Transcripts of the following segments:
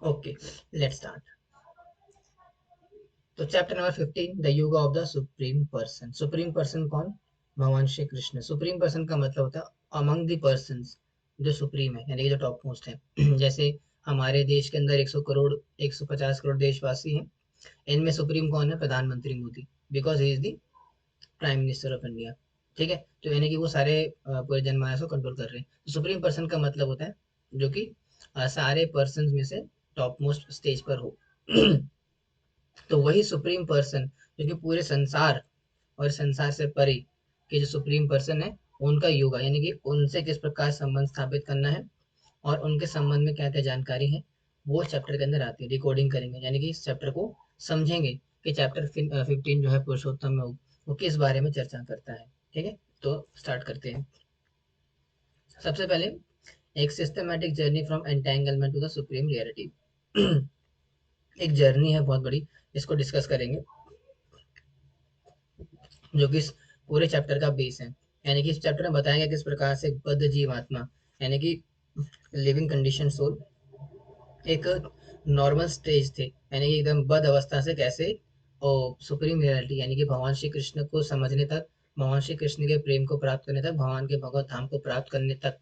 Okay, let's start. तो chapter number 15, the युग of the supreme person. Supreme person कौन? भगवान श्री कृष्ण। सुप्रीम पर्सन का मतलब होता है अमंग द पर्संस, जो सुप्रीम है यानी कि जो टॉप मोस्ट है। जैसे हमारे देश के अंदर 100 करोड़ 150 करोड़ देशवासी हैं, इनमें सुप्रीम कौन है? प्रधानमंत्री Modi, because he is the prime minister of India. ठीक है, तो यानी कि वो सारे पूरे जनमानस को कंट्रोल कर रहे हैं। तो सुप्रीम पर्सन का मतलब होता है जो कि सारे पर्सन में से टॉप मोस्ट स्टेज पर हो। तो वही सुप्रीम पर्सन जो कि पूरे संसार और संसार से परे के जो सुप्रीम पर्सन है, उनका योगा यानी कि उनसे किस प्रकार संबंध स्थापित करना है और उनके संबंध में क्या क्या जानकारी है, वो चैप्टर के अंदर आती है। डिकोडिंग करेंगे यानी कि इस चैप्टर को समझेंगे कि चैप्टर 15 जो है पुरुषोत्तम योग, वो किस बारे में चर्चा करता है। ठीक है, तो स्टार्ट करते हैं। सबसे पहले एक systematic journey from entanglement to the supreme reality. एक जर्नी है बहुत बड़ी, इसको डिस्कस करेंगे, जो कि इस पूरे चैप्टर का बेस है। यानी कि इस चैप्टर में बताएंगे किस प्रकार से बद्ध जीवात्मा यानी कि लिविंग कंडीशन सोल एक नॉर्मल स्टेज थे यानी कि एकदम बद्ध अवस्था से कैसे और सुप्रीम रियलिटी यानी कि भगवान श्री कृष्ण को समझने तक, भगवान श्री कृष्ण के प्रेम को प्राप्त करने तक, भगवान के भगवत धाम को प्राप्त करने तक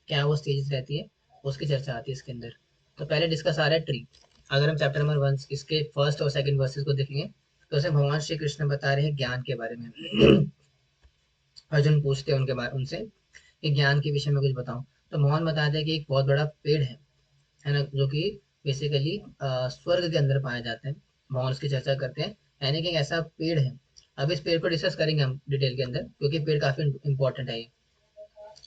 क्या वो स्टेजेस रहती है, उसकी चर्चा आती है इसके अंदर। तो पहले डिस्कस आ रहा है ट्री। अगर हम चैप्टर नंबर 1 इसके फर्स्ट और सेकंड वर्सेस को देखेंगे, तो उसे भगवान श्री कृष्ण बता रहे हैं ज्ञान के बारे में। अर्जुन पूछते हैं उनसे कि ज्ञान के विषय में कुछ बताओ। तो भगवान बताते हैं कि एक बहुत बड़ा पेड़ है ना, जो कि बेसिकली स्वर्ग के अंदर पाया जाता है। भगवान उसकी चर्चा करते हैं, यानी कि एक ऐसा पेड़ है। अब इस पेड़ को डिस्कस करेंगे हम डिटेल के अंदर, क्योंकि पेड़ काफी इंपॉर्टेंट है ये।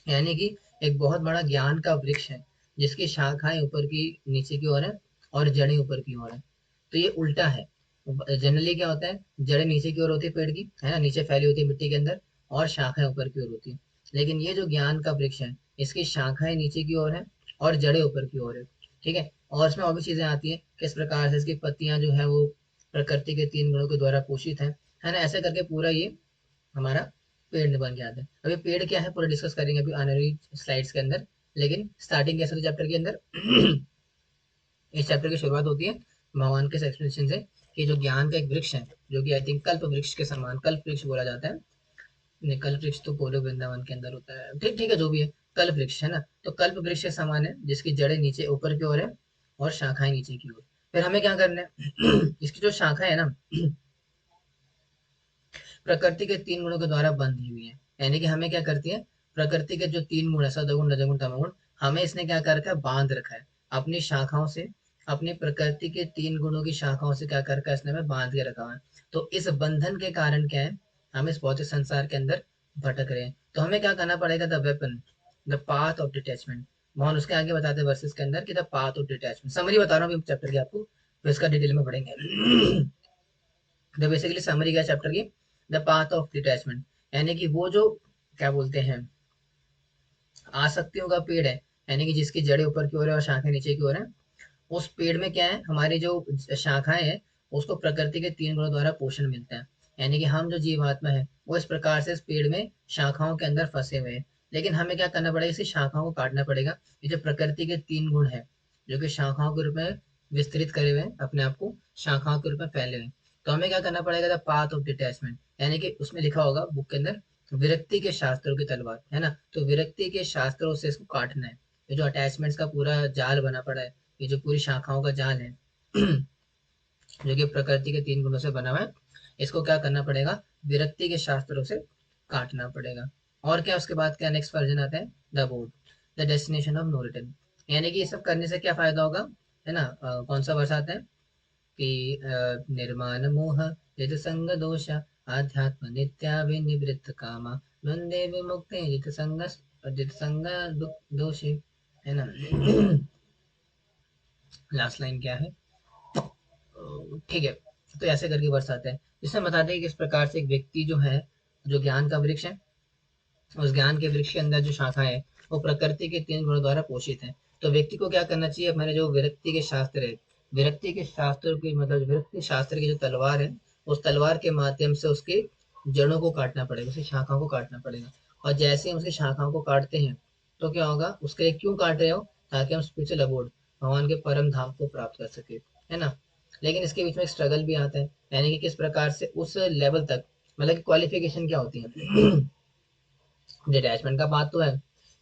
यानी कि एक बहुत बड़ा ज्ञान का वृक्ष है, जिसकी शाखाएं ऊपर की नीचे की ओर है और जड़ें ऊपर की ओर है। तो ये उल्टा है। जनरली क्या होता है, जड़ें नीचे की ओर होती है पेड़ की, है ना, नीचे फैली होती है मिट्टी के अंदर, और शाखाएं ऊपर की ओर होती है। लेकिन ये जो ज्ञान का वृक्ष है, इसकी शाखाएं नीचे की ओर है और जड़ें ऊपर की ओर है। ठीक है, और इसमें और भी चीजें आती है, किस प्रकार से इसकी पत्तियां जो है वो प्रकृति के 3 गुणों के द्वारा पोषित है ना, ऐसे करके पूरा ये हमारा पेड़ बन के आता है। अभी पेड़ क्या है पूरा डिस्कस करेंगे अभी आने वाली स्लाइड्स के अंदर। लेकिन स्टार्टिंग कैसे होती है चैप्टर के अंदर? इस चैप्टर की शुरुआत होती है भगवान के एक्सप्लेनेशन से कि जो ज्ञान का एक वृक्ष है, जो कि आई थिंक कल्प वृक्ष के समान, कल्प वृक्ष बोला जाता है। नहीं, कल्प वृक्ष तो गोलोक वृंदावन के अंदर होता है। ठीक ठीक है, जो भी है, कल्प वृक्ष है ना, तो कल्प वृक्ष के समान है, जिसकी जड़ें नीचे ऊपर की ओर है और शाखाएं नीचे की ओर। फिर हमें क्या करना है? इसकी जो शाखा है ना, प्रकृति के 3 गुणों के द्वारा बंधी हुई है। यानी कि हमें क्या करती है, प्रकृति के जो 3 गुण है, सदगुण रजोगुण तमोगुण, हमें इसने क्या कर रखा है, बांध रखा है अपनी शाखाओं से। अपनी प्रकृति के 3 गुणों की शाखाओं से क्या कर रखा है इसने, हमें बांध के रखा है। तो इस बंधन के कारण क्या है, हम इस भौतिक संसार के अंदर भटक रहे हैं। तो हमें क्या करना पड़ेगा, the weapon, the path of detachment. Mohan उसके आगे बताते हैं वर्सेस के अंदर कि the path of detachment. Summary बता रहा हूँ चैप्टर की आपको, फिर इसका डिटेल में पढ़ेंगे। तो बेसिकली समरी क्या चैप्टर की, द पाथ ऑफ डिटैचमेंट, यानी कि वो जो क्या बोलते हैं, आसक्तियों का पेड़ है, यानी कि जिसकी जड़ें ऊपर की ओर है और शाखाएं नीचे की ओर है। उस पेड़ में क्या है, हमारी जो शाखाएं हैं, उसको प्रकृति के 3 गुणों द्वारा पोषण मिलता है। यानी कि हम जो जीवात्मा है, वो इस प्रकार से इस पेड़ में शाखाओं के अंदर फंसे हुए हैं। लेकिन हमें क्या करना पड़ेगा, इसी शाखाओं को काटना पड़ेगा। ये जो प्रकृति के 3 गुण है, जो कि शाखाओं के रूप में विस्तृत करे हुए हैं, अपने आप को शाखाओं के रूप में फैले हुए हैं। तो हमें क्या करना पड़ेगा, द पाथ ऑफ डिटैचमेंट, यानी कि उसमें लिखा होगा बुक के अंदर, विरक्ति के शास्त्रों की तलवार, है ना। तो विरक्ति के शास्त्रों से इसको काटना है। ये जो अटैचमेंट्स का पूरा जाल बना पड़ा है, ये जो पूरी शाखाओं का जाल है, जो कि प्रकृति के 3 गुणों से बना हुआ है, इसको क्या करना पड़ेगा, विरक्ति के शास्त्रों से काटना पड़ेगा। और क्या उसके बाद क्या नेक्स्ट वर्जन आता है, the abode, the destination of no return. यानी कि ये सब करने से क्या फायदा होगा, है ना। कौन सा वर्ष आता है कि निर्माण मोह जित संग दोष आध्यात्म नित्या विनिवृत्त कामा द्वंद्वे विमुक्ति जित संग दोषे, है ना। लास्ट लाइन क्या है, ठीक है। तो ऐसे करके वर्ष आता है, जिसमें बताते हैं कि किस प्रकार से एक व्यक्ति जो है, जो ज्ञान का वृक्ष है, उस ज्ञान के वृक्ष के अंदर जो शाखा है, वो प्रकृति के 3 गुणों द्वारा पोषित है। तो व्यक्ति को क्या करना चाहिए, हमारे जो विरक्ति के शास्त्र है, विरक्ति के शास्त्र की मतलब विरक्ति शास्त्र की जो तलवार है, उस तलवार के माध्यम से उसके जड़ों को काटना पड़ेगा, उसकी शाखाओं को काटना पड़ेगा। और जैसे हम उसकी शाखाओं को काटते हैं, तो क्या होगा, उसके लिए क्यों काट रहे हो, ताकि हम स्पिरिचुअल अबोर्ड, भगवान के परम धाम को प्राप्त कर सके, है ना। लेकिन इसके बीच में एक स्ट्रगल भी आता है, यानी कि किस प्रकार से उस लेवल तक, मतलब कि क्वालिफिकेशन क्या होती है। डिटैचमेंट का बात तो है,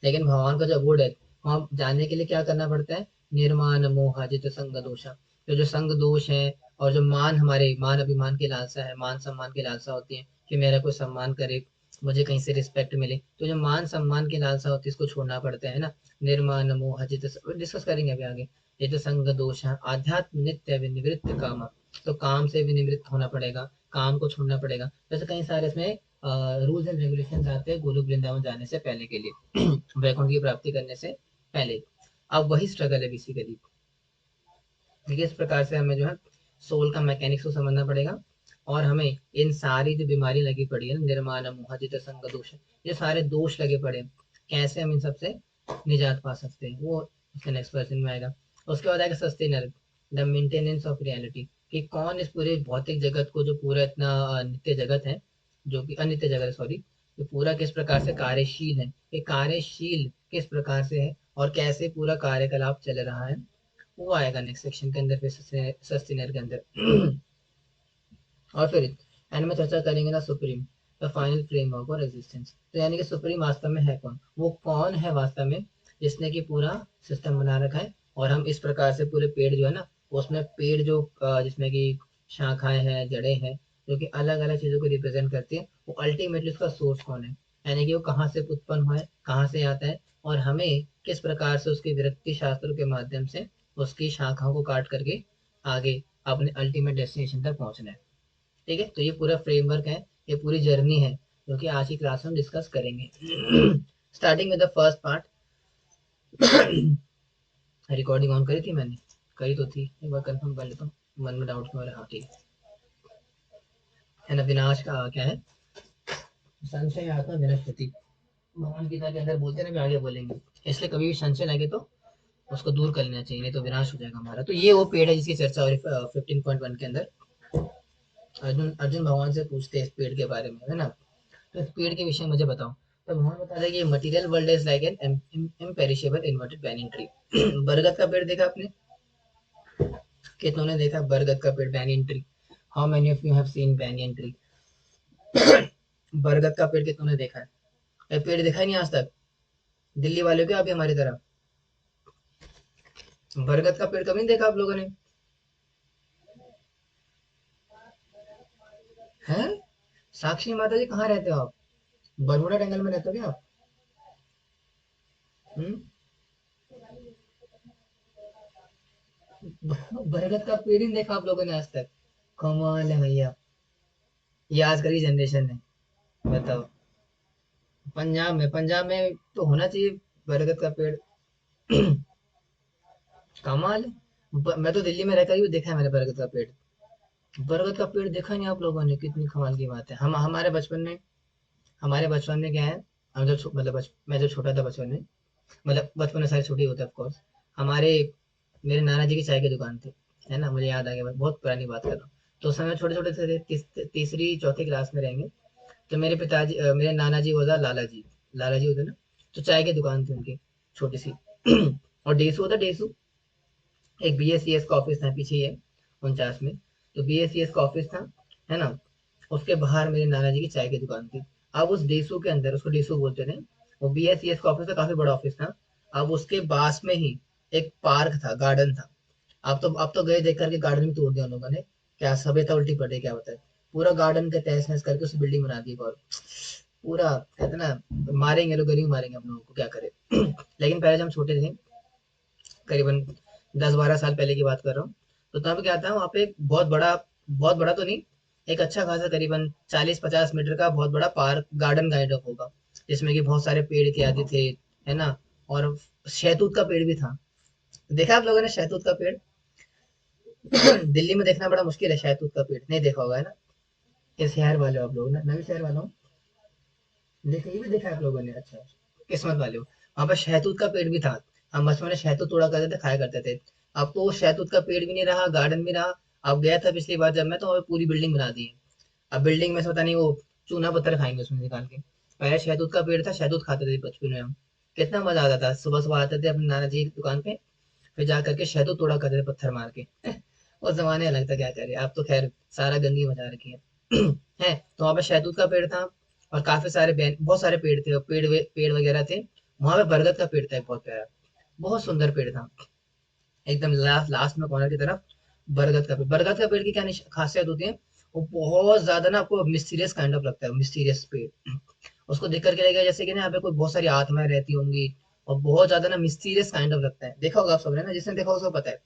लेकिन भगवान का जो अबोर्ड है वहाँ जाने के लिए क्या करना पड़ता है, निर्माण मोह जित संग दोषा, तो जो संग दोष है, और जो मान, हमारे मान अभिमान की लालसा है, मान सम्मान की लालसा होती है कि मेरा कोई सम्मान करे, मुझे कहीं से रिस्पेक्ट मिले, तो जो मान सम्मान की लालसा होती है इसको छोड़ना पड़ता है ना। निर्माण मोह जित, डिस्कस करेंगे अभी आगे। जित संग दोष है आध्यात्म नित्य विनिवृत्त काम, तो काम से विनिवृत्त होना पड़ेगा, काम को छोड़ना पड़ेगा। वैसे कई सारे इसमें रूल्स एंड रेगुलेशंस आते हैं गोलोक वृंदावन जाने से पहले के लिए, वैकुंठ की प्राप्ति करने से पहले। अब वही स्ट्रगल है बेसिकली, देखिए इस प्रकार से हमें जो है सोल का मैकेनिक्स को समझना पड़ेगा, और हमें इन सारी जो बीमारी लगी पड़ी है, निर्माण मोह जित संग दोष, ये सारे दोष लगे पड़े हैं, कैसे हम इन सबसे निजात पा सकते हैं, वो उसके नेक्स्ट क्वेश्चन में आएगा। उसके बाद आएगा sustainer, the maintenance of reality, कि कौन इस पूरे भौतिक जगत को, जो पूरा इतना नित्य जगत है, जो कि अनित्य जगत है सॉरी, ये पूरा किस प्रकार से कार्यशील है, ये कार्यशील किस प्रकार से है, और कैसे पूरा कार्यकलाप चल रहा है, वो आएगा नेक्स्ट सेक्शन के अंदर, फिर सस्टेनर के अंदर। और फिर एंड में चर्चा करेंगे ना सुप्रीम, द फाइनल फ्रेमवर्क और एग्जिस्टेंस, तो यानी कि सुप्रीम वास्तव में है कौन, वो कौन है वास्तव में जिसने कि पूरा सिस्टम बना रखा है, और हम इस प्रकार से पूरे पेड़ जो है ना, उसमें पेड़ जो जिसमें कि शाखाएं हैं, जड़ें हैं, जो कि अलग अलग चीजों को रिप्रेजेंट करती है, वो अल्टीमेटली उसका सोर्स कौन है, यानी कि वो कहाँ से उत्पन्न हुआ है, कहाँ से आता है, और हमें किस प्रकार से उसके विरक्ति शास्त्रों के माध्यम से उसकी शाखाओं को काट करके आगे अपने अल्टीमेट डेस्टिनेशन तक पहुंचना है। ठीक है, तो ये पूरा फ्रेमवर्क है, ये पूरी जर्नी है, जो कि आज की क्लास में डिस्कस करेंगे। Starting with the first part. Recording on करी थी मैंने, करी तो थी, एक बार कंफर्म कर लेता हूँ, मन में डाउट क्यों आ रहा है, हाँ ठीक है ना। विनाश का क्या है, संशय आत्मा विनश्यति, भगवान गीता के अंदर बोलते हैं ना, भी आगे बोलेंगे, इसलिए कभी भी संशय लगे तो उसको दूर कर लेना चाहिए, नहीं तो विनाश हो जाएगा हमारा। तो ये वो पेड़ है जिसकी चर्चा हो रही है 15.1 के अंदर। अर्जुन अर्जुन भगवान से पूछते हैं इस पेड़ के बारे में, है ना। तो इस पेड़ के विषय में मुझे बताओ, तो भगवान बता रहे कि material world is like an imperishable inverted banyan tree. बरगद का पेड़ देखा आपने, कितनों ने देखा बरगद का पेड़, banyan tree, how many of you have seen banyan tree. बरगद का पेड़ कितनों ने देखा है, ये पेड़ देखा ही नहीं आज तक, दिल्ली वाले क्या अभी हमारी तरह, बरगद का पेड़ कभी नहीं देखा आप लोगों ने, हैं। साक्षी माता जी कहाँ रहते हो आप, बरमुडा टेंगल में रहते हो क्या आप। हम्म। बरगद का पेड़ ही नहीं देखा आप लोगों ने आज तक, कमाल है भैया, ये आजकल की जनरेशन है, बताओ। पंजाब में तो होना चाहिए बरगद का पेड़। कमाल है। मैं तो दिल्ली में रहकर भी देखा है मैंने बरगद का पेड़, बरगद का पेड़ देखा नहीं आप लोगों ने, कितनी कमाल की बात है। हम हमारे बचपन में क्या है, हम जब मतलब मैं जब छोटा था बचपन में, मतलब बचपन में सारे छोटे होते ऑफ कोर्स, हमारे मेरे नाना जी की चाय की दुकान थी, है ना, मुझे याद आ गया, बहुत पुरानी बात कर रहा हूँ। तो उस समय छोटे छोटे थे, तीसरी चौथी क्लास में रहेंगे। तो मेरे नाना जी होता लाला जी होते ना, तो चाय की दुकान थी उनकी, छोटी सी। और डेसू होता, डेसू एक BSCS का ऑफिस था पीछे ही है, 49 में। तो BSCS का ऑफिस था, है ना, उसके बाहर मेरे नाना जी की चाय की दुकान थी। अब उस डेसू के अंदर, उसको डेसू बोलते थे, वो BSCS का ऑफिस था, काफी बड़ा ऑफिस था। अब उसके पास में ही एक पार्क था, गार्डन था। अब तो गए देख करके गार्डन में तोड़ दिया उन लोगों ने, क्या सभ्यता उल्टी पड़ रही क्या बताए, पूरा गार्डन का तहस नहस करके उस बिल्डिंग बना दी, और पूरा कहते ना, मारेंगे लोग, गली में मारेंगे हम लोगों को, क्या करे। लेकिन पहले जब हम छोटे थे, करीबन 10-12 साल पहले की बात कर रहा हूँ, तो तब क्या था, वहाँ पे एक बहुत बड़ा तो नहीं, एक अच्छा खासा करीबन 40-50 मीटर का बहुत बड़ा पार्क, गार्डन काइंड ऑफ होगा, जिसमें कि बहुत सारे पेड़ इत्यादि थे, है ना। और शहतूत का पेड़ भी था, देखा आप लोगों ने शहतूत का पेड़। दिल्ली में देखना बड़ा मुश्किल है, शहतूत का पेड़ नहीं देखा होगा, है ना। ये शहर वाले हो आप लोग ना, मैं भी शहर वाला हूँ, देखा, ये भी देखा है आप लोगों ने, अच्छा, किस्मत वाले हो। वहाँ पर शहतूत का पेड़ भी था, हम बचपन में शहतूत तोड़ा करते थे, खाया करते थे। अब तो वो शहतूत का पेड़ भी नहीं रहा, गार्डन भी रहा। अब गया था पिछली बार जब मैं, तो वहाँ पे पूरी बिल्डिंग बना दी है। अब बिल्डिंग में से पता नहीं वो चूना पत्थर खाएंगे उसमें निकाल के। पहले शहतूत का पेड़ था, शहतूत खाते थे बचपन में हम, कितना मजा आता था, सुबह सुबह आते थे अपने नाना जी की दुकान पे, फिर जा करके शहतूत तोड़ा करते थे पत्थर मार के। वो जमाने अलग था, क्या करे, आप तो खैर सारा गंदगी मचा रखी है। है तो वहाँ पे शहतूत का पेड़ था, और काफी सारे बहुत सारे पेड़ थे, और पेड़ वगैरह थे। वहां पे बरगद का पेड़ था एक बहुत प्यारा, बहुत सुंदर पेड़ था, एकदम लास्ट लास्ट में कॉर्नर की तरफ बरगद का पेड़। बरगद का पेड़ की क्या खासियत होती है, वो बहुत ज्यादा ना आपको मिस्टीरियस काइंड ऑफ लगता है, मिस्टीरियस पेड़। उसको देख करके लगेगा जैसे कि ना यहाँ पे कोई बहुत सारी आत्माएं रहती होंगी, और बहुत ज्यादा ना मिस्टीरियस काइंड ऑफ लगता है। देखा होगा आप सबने ना, जिसने देखा होगा उसको पता है।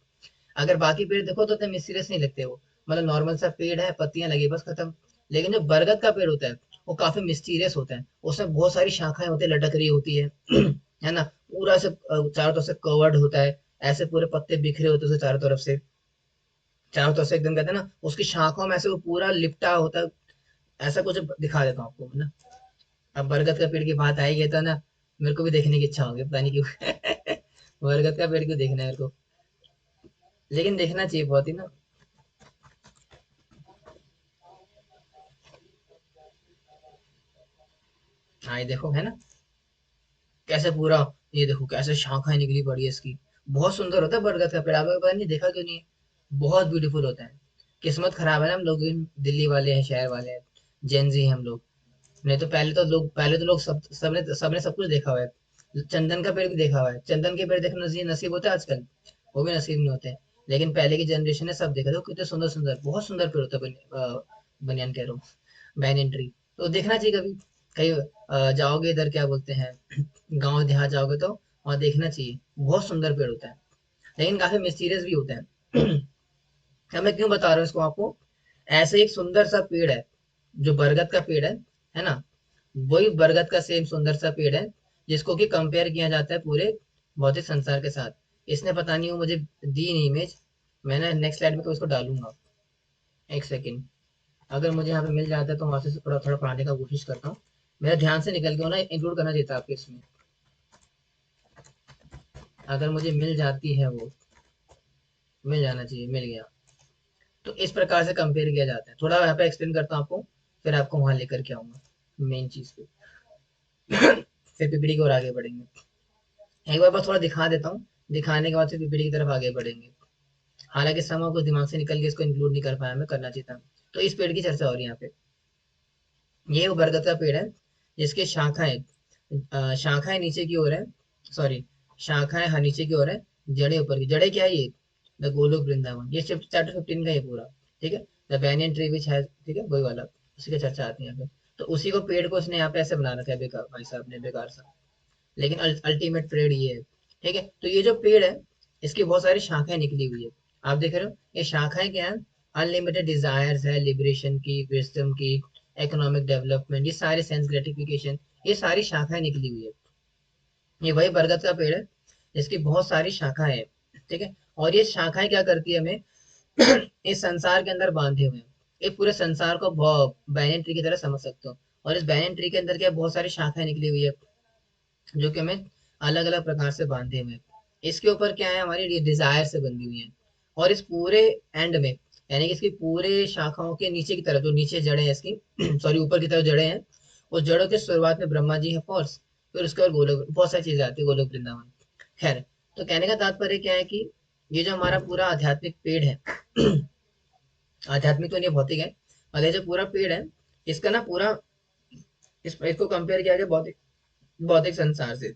अगर बाकी पेड़ देखो तो इतने मिस्टीरियस नहीं लगते वो, मतलब नॉर्मल सा पेड़ है, पत्तियां लगी बस खत्म। लेकिन जो बरगद का पेड़ होता है वो काफी मिस्टीरियस होता है, उसमें बहुत सारी शाखाएं होती है, लटक रही होती है। है ना, पूरा से चारों तरफ से कवर्ड होता है, ऐसे पूरे पत्ते बिखरे होते हैं उसके चारों तरफ से, चारों तरफ से एकदम कहते हैं ना उसकी शाखाओं में ऐसे वो पूरा लिपटा होता है। ऐसा कुछ दिखा देता हूँ आपको ना। अब बरगद का पेड़ की बात आई है तो ना, मेरे को भी देखने की इच्छा होगी, पता नहीं क्यों। बरगद का पेड़ क्यों देखना है मेरे को, लेकिन देखना चाहिए बहुत ही ना। हाँ ये देखो, है ना, कैसे पूरा, ये देखो कैसे शाखाएं निकली पड़ी है इसकी। बहुत सुंदर होता है बरगद का पेड़, आपने पता नहीं देखा क्यों नहीं है, बहुत ब्यूटीफुल होता है। किस्मत खराब है ना हम लोग, दिल्ली वाले हैं, शहर वाले हैं, जेंजी हैं हम लोग। नहीं तो पहले तो लोग सबने सबने सब कुछ देखा हुआ है। चंदन का पेड़ भी देखा हुआ है, चंदन के पेड़ देखना नसीब नसीब होता है आजकल, वो भी नसीब नहीं होते हैं। लेकिन पहले की जनरेशन ने सब देखा था, कितने सुंदर सुंदर बहुत सुंदर पेड़ होता है, बनियान कह रहा हूँ, बैनियन ट्री। तो देखना चाहिए कभी, कहीं जाओगे इधर क्या बोलते हैं, गाँव देहात जाओगे तो वहाँ देखना चाहिए, बहुत सुंदर पेड़ होता है, लेकिन काफी मिस्टीरियस भी होता है। अब मैं क्यों बता रहा हूँ इसको आपको, ऐसे एक सुंदर सा पेड़ है जो बरगद का पेड़ है ना, वही बरगद का सेम सुंदर सा पेड़ है, जिसको कि कंपेयर किया जाता है पूरे भौतिक संसार के साथ। इसने पता नहीं वो मुझे दी नहीं इमेज, मैंने नेक्स्ट स्लाइड में तो इसको डालूंगा, एक सेकेंड। अगर मुझे यहाँ पे मिल जाता है तो वहां से थोड़ा थोड़ा पढ़ाने का कोशिश करता हूँ, मेरा ध्यान से निकल गया ना, इंक्लूड करना चाहिए था आपके इसमें। अगर मुझे मिल जाती है वो, मिल जाना चाहिए, मिल गया। तो इस प्रकार से कंपेयर किया जाता है, थोड़ा यहाँ पे एक्सप्लेन करता हूँ आपको, फिर आपको वहां लेकर के आऊंगा मेन चीज पे। फिर पीपीटी की ओर आगे बढ़ेंगे। एक बार बस थोड़ा दिखा देता हूँ, दिखाने के बाद फिर पीपीटी की तरफ आगे बढ़ेंगे। हालांकि समय कुछ दिमाग से निकल के इसको इंक्लूड नहीं कर पाया, मैं करना चाहिए था। तो इस पेड़ की चर्चा हो रही है यहाँ पे, ये वो बरगद का पेड़ है, जिसकी शाखाएं नीचे की ओर है, सॉरी, शाखाएं हाँ नीचे की ओर है, जड़ें ऊपर की। जड़ें क्या है ये, द गोलोक वृंदावन, ये चैप्टर 15 का ये पूरा, ठीक है। The banyan tree which has, ठीक है, वही वाला, उसी की चर्चा आती है यहाँ पे। तो उसी को पेड़ को उसने यहाँ पे ऐसे बना रखा है, बेकार भाई साहब ने, बेकार सा। लेकिन अल्टीमेट पेड़ ये है, ठीक है। तो ये जो पेड़ है, इसकी बहुत सारी शाखाएं निकली हुई है, आप देख रहे हो ये शाखाएं क्या है, अनलिमिटेड डिजायर्स है, लिबरेशन की, विजडम की, इकोनॉमिक डेवलपमेंट, ये सारे सेंस ग्रेटिफिकेशन, ये सारी शाखाएं निकली हुई है। ये वही बरगद का पेड़ है जिसकी बहुत सारी शाखाएं हैं, ठीक है। और ये शाखाएं क्या करती है हमें, इस संसार के अंदर बांधे हुए हैं, एक पूरे संसार को बैनियन ट्री की तरह समझ सकते हो। और इस बैनियन ट्री के अंदर क्या बहुत सारी शाखाएं निकली हुई है, जो कि हमें अलग अलग प्रकार से बांधे हुए हैं। इसके ऊपर क्या है, हमारी डिजायर से बंधी हुई है। और इस पूरे एंड में, यानी कि इसकी पूरे शाखाओं के नीचे की तरफ, जो नीचे जड़ें हैं इसकी, सॉरी ऊपर की तरफ जड़ें हैं, उस जड़ों के शुरुआत में ब्रह्मा जी है कोर्स, फिर उसके बाद गोलोक, बहुत सारी चीजें आती है, गोलोक वृंदावन। खैर, तो कहने का तात्पर्य क्या है कि ये जो हमारा पूरा आध्यात्मिक पेड़ है, आध्यात्मिक तो नहीं भौतिक है, और ये जो पूरा पेड़ है, इसका ना पूरा, इसको कंपेयर किया गया भौतिक भौतिक संसार से,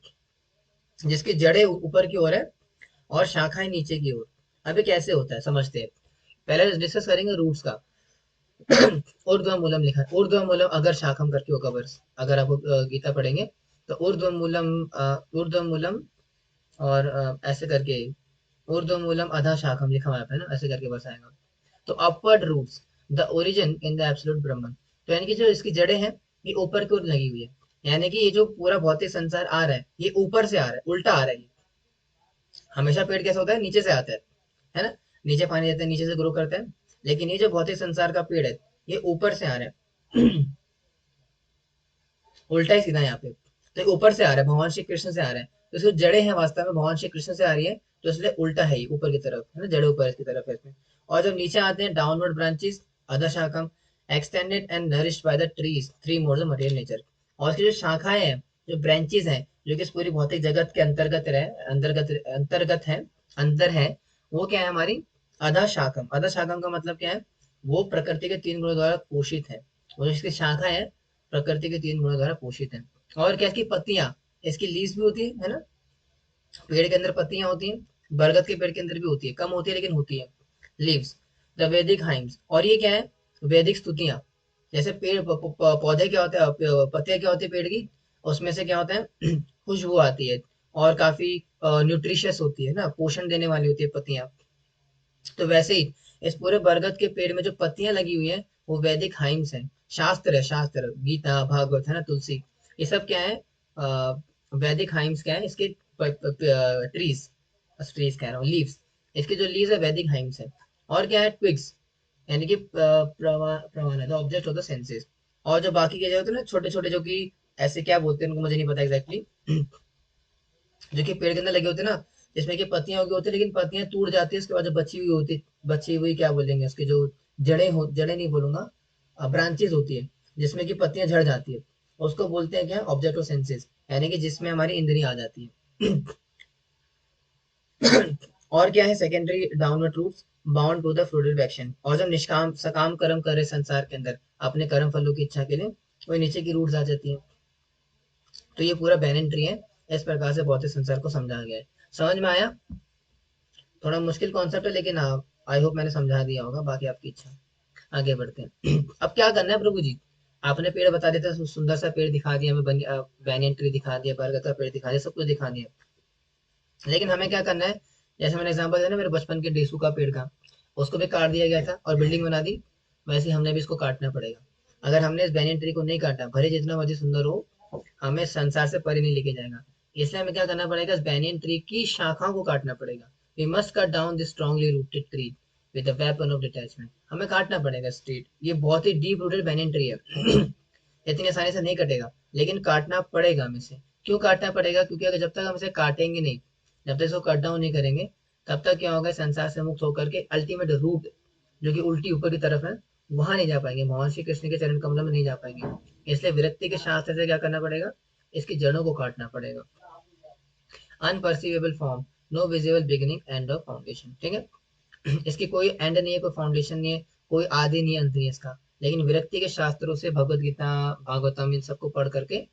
जिसकी जड़ें ऊपर की ओर है और शाखाएं नीचे की ओर। अभी कैसे होता है समझते हैं, पहले डिस्कस करेंगे रूट्स का। ऊर्ध्व मूलम लिखा है, ऊर्ध्व मूलम अगर शाखम करके होगा वर्ष, अगर आप गीता पढ़ेंगे तो ऊर्ध्व मूलम, ऊर्ध्व मूलम, और ऐसे करके ऊर्ध्व मूलम अधा शाखम लिखा हुआ है ना, ऐसे करके बस आएगा। तो upward roots, the origin in the absolute Brahman, तो यानी कि जो इसकी जड़ें हैं, ये ऊपर की ओर लगी हुई है। यानी कि ये जो पूरा भौतिक संसार आ रहा है, ये ऊपर से आ रहा है, उल्टा आ रहा है। हमेशा पेड़ कैसा होता है, नीचे से आता है ना, नीचे पानी देते हैं, नीचे से ग्रो करता है। लेकिन ये जो भौतिक संसार का पेड़ है, ये ऊपर से आ रहा है। उल्टा ही सीधा यहाँ पे, तो ये ऊपर से आ रहा है, भगवान श्री कृष्ण से आ रहा है, तो इसकी जड़ें हैं वास्तव में भगवान श्री कृष्ण से आ रही है, तो इसलिए उल्टा है, ये ऊपर की तरफ है ना, जड़ें ऊपर की तरफ है इसमें। और जब नीचे आते हैं, डाउनवर्ड ब्रांचेस, अदर शाखम, extended and nourished by the trees, three modes of material nature. और इसकी जो शाखाएं हैं, जो ब्रांचेस हैं, जो कि इस पूरी भौतिक जगत के अंतर्गत है, अंतर है, वो क्या है हमारी अधा शाखम। अधा शाखम का मतलब क्या है? वो प्रकृति के 3 गुणों द्वारा पोषित है। वो इसकी शाखा है, प्रकृति के 3 गुणों द्वारा पोषित है। और क्या इसकी पत्तियां, इसकी लीव्स भी होती है ना, पेड़ के अंदर पत्तियां होती हैं, बरगद के पेड़ के अंदर भी होती है, कम होती है लेकिन होती है, लीव्स। द वैदिक हाइम्स, और ये क्या है? वैदिक स्तुतियां। जैसे पेड़ पौधे क्या होते हैं, पत्तियां क्या होती है पेड़ की, उसमें से क्या होता है खुशबू आती है, और काफी न्यूट्रिशियस होती है ना, पोषण देने वाली होती है पत्तियां। तो वैसे ही इस पूरे बरगद के पेड़ में जो पत्तियां लगी हुई है, वो वैदिक हाइम्स हैं, शास्त्र है, शास्त्र, गीता, भागवत है ना, तुलसी, ये सब क्या है? वैदिक हाइम्स क्या है इसके? ट्रीज, ट्रीज कह रहा हूँ, लीव्स। इसके जो लीव्स है वैदिक हाइम्स है। और क्या है? ट्विग्स, यानी कि प्रमाण है, ऑब्जेक्ट ऑफ द सेंसेस। और जो बाकी के जो होते हैं ना छोटे छोटे, जो कि ऐसे क्या बोलते हैं उनको, मुझे नहीं पता एग्जैक्टली जो कि पेड़ के अंदर लगे होते हैं ना, जिसमें कि पत्तियां उगी होती है, लेकिन पत्तियां टूट जाती है, उसके बाद जो बची हुई होती, बची हुई क्या बोलेंगे उसके जो जड़ें नहीं बोलूंगा, ब्रांचेस होती है, जिसमें कि पत्तियां झड़ जाती है, उसको बोलते हैं क्या? ऑब्जेक्ट ऑफ सेंसेस, यानी कि जिसमें हमारी इंद्रियां आ जाती है। और क्या है? Secondary downward roots bound to the fruitive action, और जब निष्काम सकाम कर्म करे संसार के अंदर अपने कर्म फलों की इच्छा के लिए, वही नीचे की रूट्स आ जाती है। तो ये पूरा बैनियन ट्री है। इस प्रकार से भौतिक संसार को समझा गया है। समझ में आया? थोड़ा मुश्किल कॉन्सेप्ट है, लेकिन आई होप मैंने समझा दिया होगा, बाकी आपकी इच्छा। आगे बढ़ते हैं। अब क्या करना है प्रभु जी? आपने पेड़ बता देता, सुंदर सा पेड़ दिखा दिया हमें, बैनियन ट्री दिखा दिया, बरगद का पेड़ दिखा दिया, सब कुछ दिखा दिया, लेकिन हमें क्या करना है? जैसे मैंने एग्जांपल दिया ना मेरे बचपन के डेसू का पेड़ का, उसको भी काट दिया गया था और बिल्डिंग बना दी, वैसे ही हमने भी इसको काटना पड़ेगा। अगर हमने इस बैनियन ट्री को नहीं काटा, भले जितना मर्जी सुंदर हो, हमें संसार से परे नहीं लेके जाएगा। इसलिए हमें क्या करना पड़ेगा? इस बैनियन ट्री की शाखाओं को काटना पड़ेगा। We must cut down this strongly rooted tree with the weapon of detachment. हमें काटना पड़ेगा स्ट्रेट, ये बहुत ही डीप रूटेड बैनियन ट्री है। इतनी आसानी से नहीं कटेगा, लेकिन काटना पड़ेगा हमें से। क्यों काटना पड़ेगा? क्योंकि अगर जब तक हम इसे काटेंगे नहीं, जब तक इसको कट डाउन नहीं करेंगे, तब तक क्या होगा? संसार से मुक्त होकर के अल्टीमेट रूट, जो कि उल्टी ऊपर की तरफ है, वहां नहीं जा पाएंगे, भगवान श्री कृष्ण के चरण कमलों में नहीं जा पाएंगे। इसलिए विरक्ति के शास्त्र से क्या करना पड़ेगा? इसकी जड़ों को काटना पड़ेगा। Unperceivable form, no visible beginning end of foundation, ठीक है। इसकी कोई एंड नहीं है, कोई फाउंडेशन नहीं है, कोई आदि नहीं है, अंत नहीं है इसका। लेकिन विरक्ति के शास्त्रों से, भगवत गीता, भागवतम, इन सबको पढ़ करके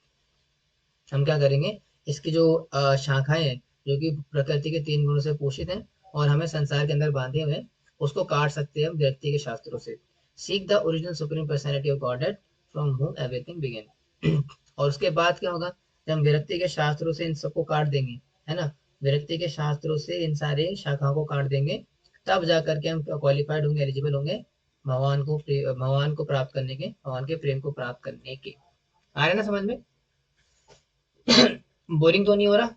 हम क्या करेंगे? इसकी जो शाखाएं हैं, जो कि प्रकृति के 3 गुणों से पोषित हैं और हमें संसार के अंदर बांधे हुए हैं, उसको काट सकते हैं हम व्यक्ति के शास्त्रों से। Seek the original supreme personality of Godhead from whom everything begin. और उसके बाद क्या होगा? जब हम विरक्ति के शास्त्रों से इन सबको काट देंगे, है ना, विरक्ति के शास्त्रों से इन सारे शाखाओं को काट देंगे, तब जा करके हम क्वालिफाइड होंगे, एलिजिबल होंगे भगवान को प्राप्त करने के, भगवान के प्रेम को प्राप्त करने के। आ रहे हैं ना समझ में? बोरिंग तो नहीं हो रहा?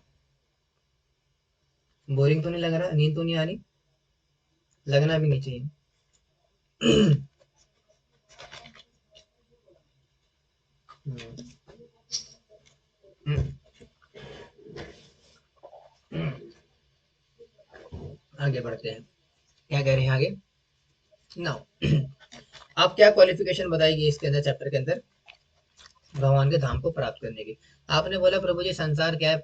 बोरिंग तो नहीं लग रहा? नींद तो नहीं आ रही? लगना भी नहीं चाहिए। हम्म, आगे बढ़ते हैं। क्या कह रहे हैं आगे? नाउ आप क्या क्वालिफिकेशन बताएगी इसके अंदर, चैप्टर के अंदर, भगवान के धाम को प्राप्त करने की? आपने बोला प्रभु जी संसार क्या है?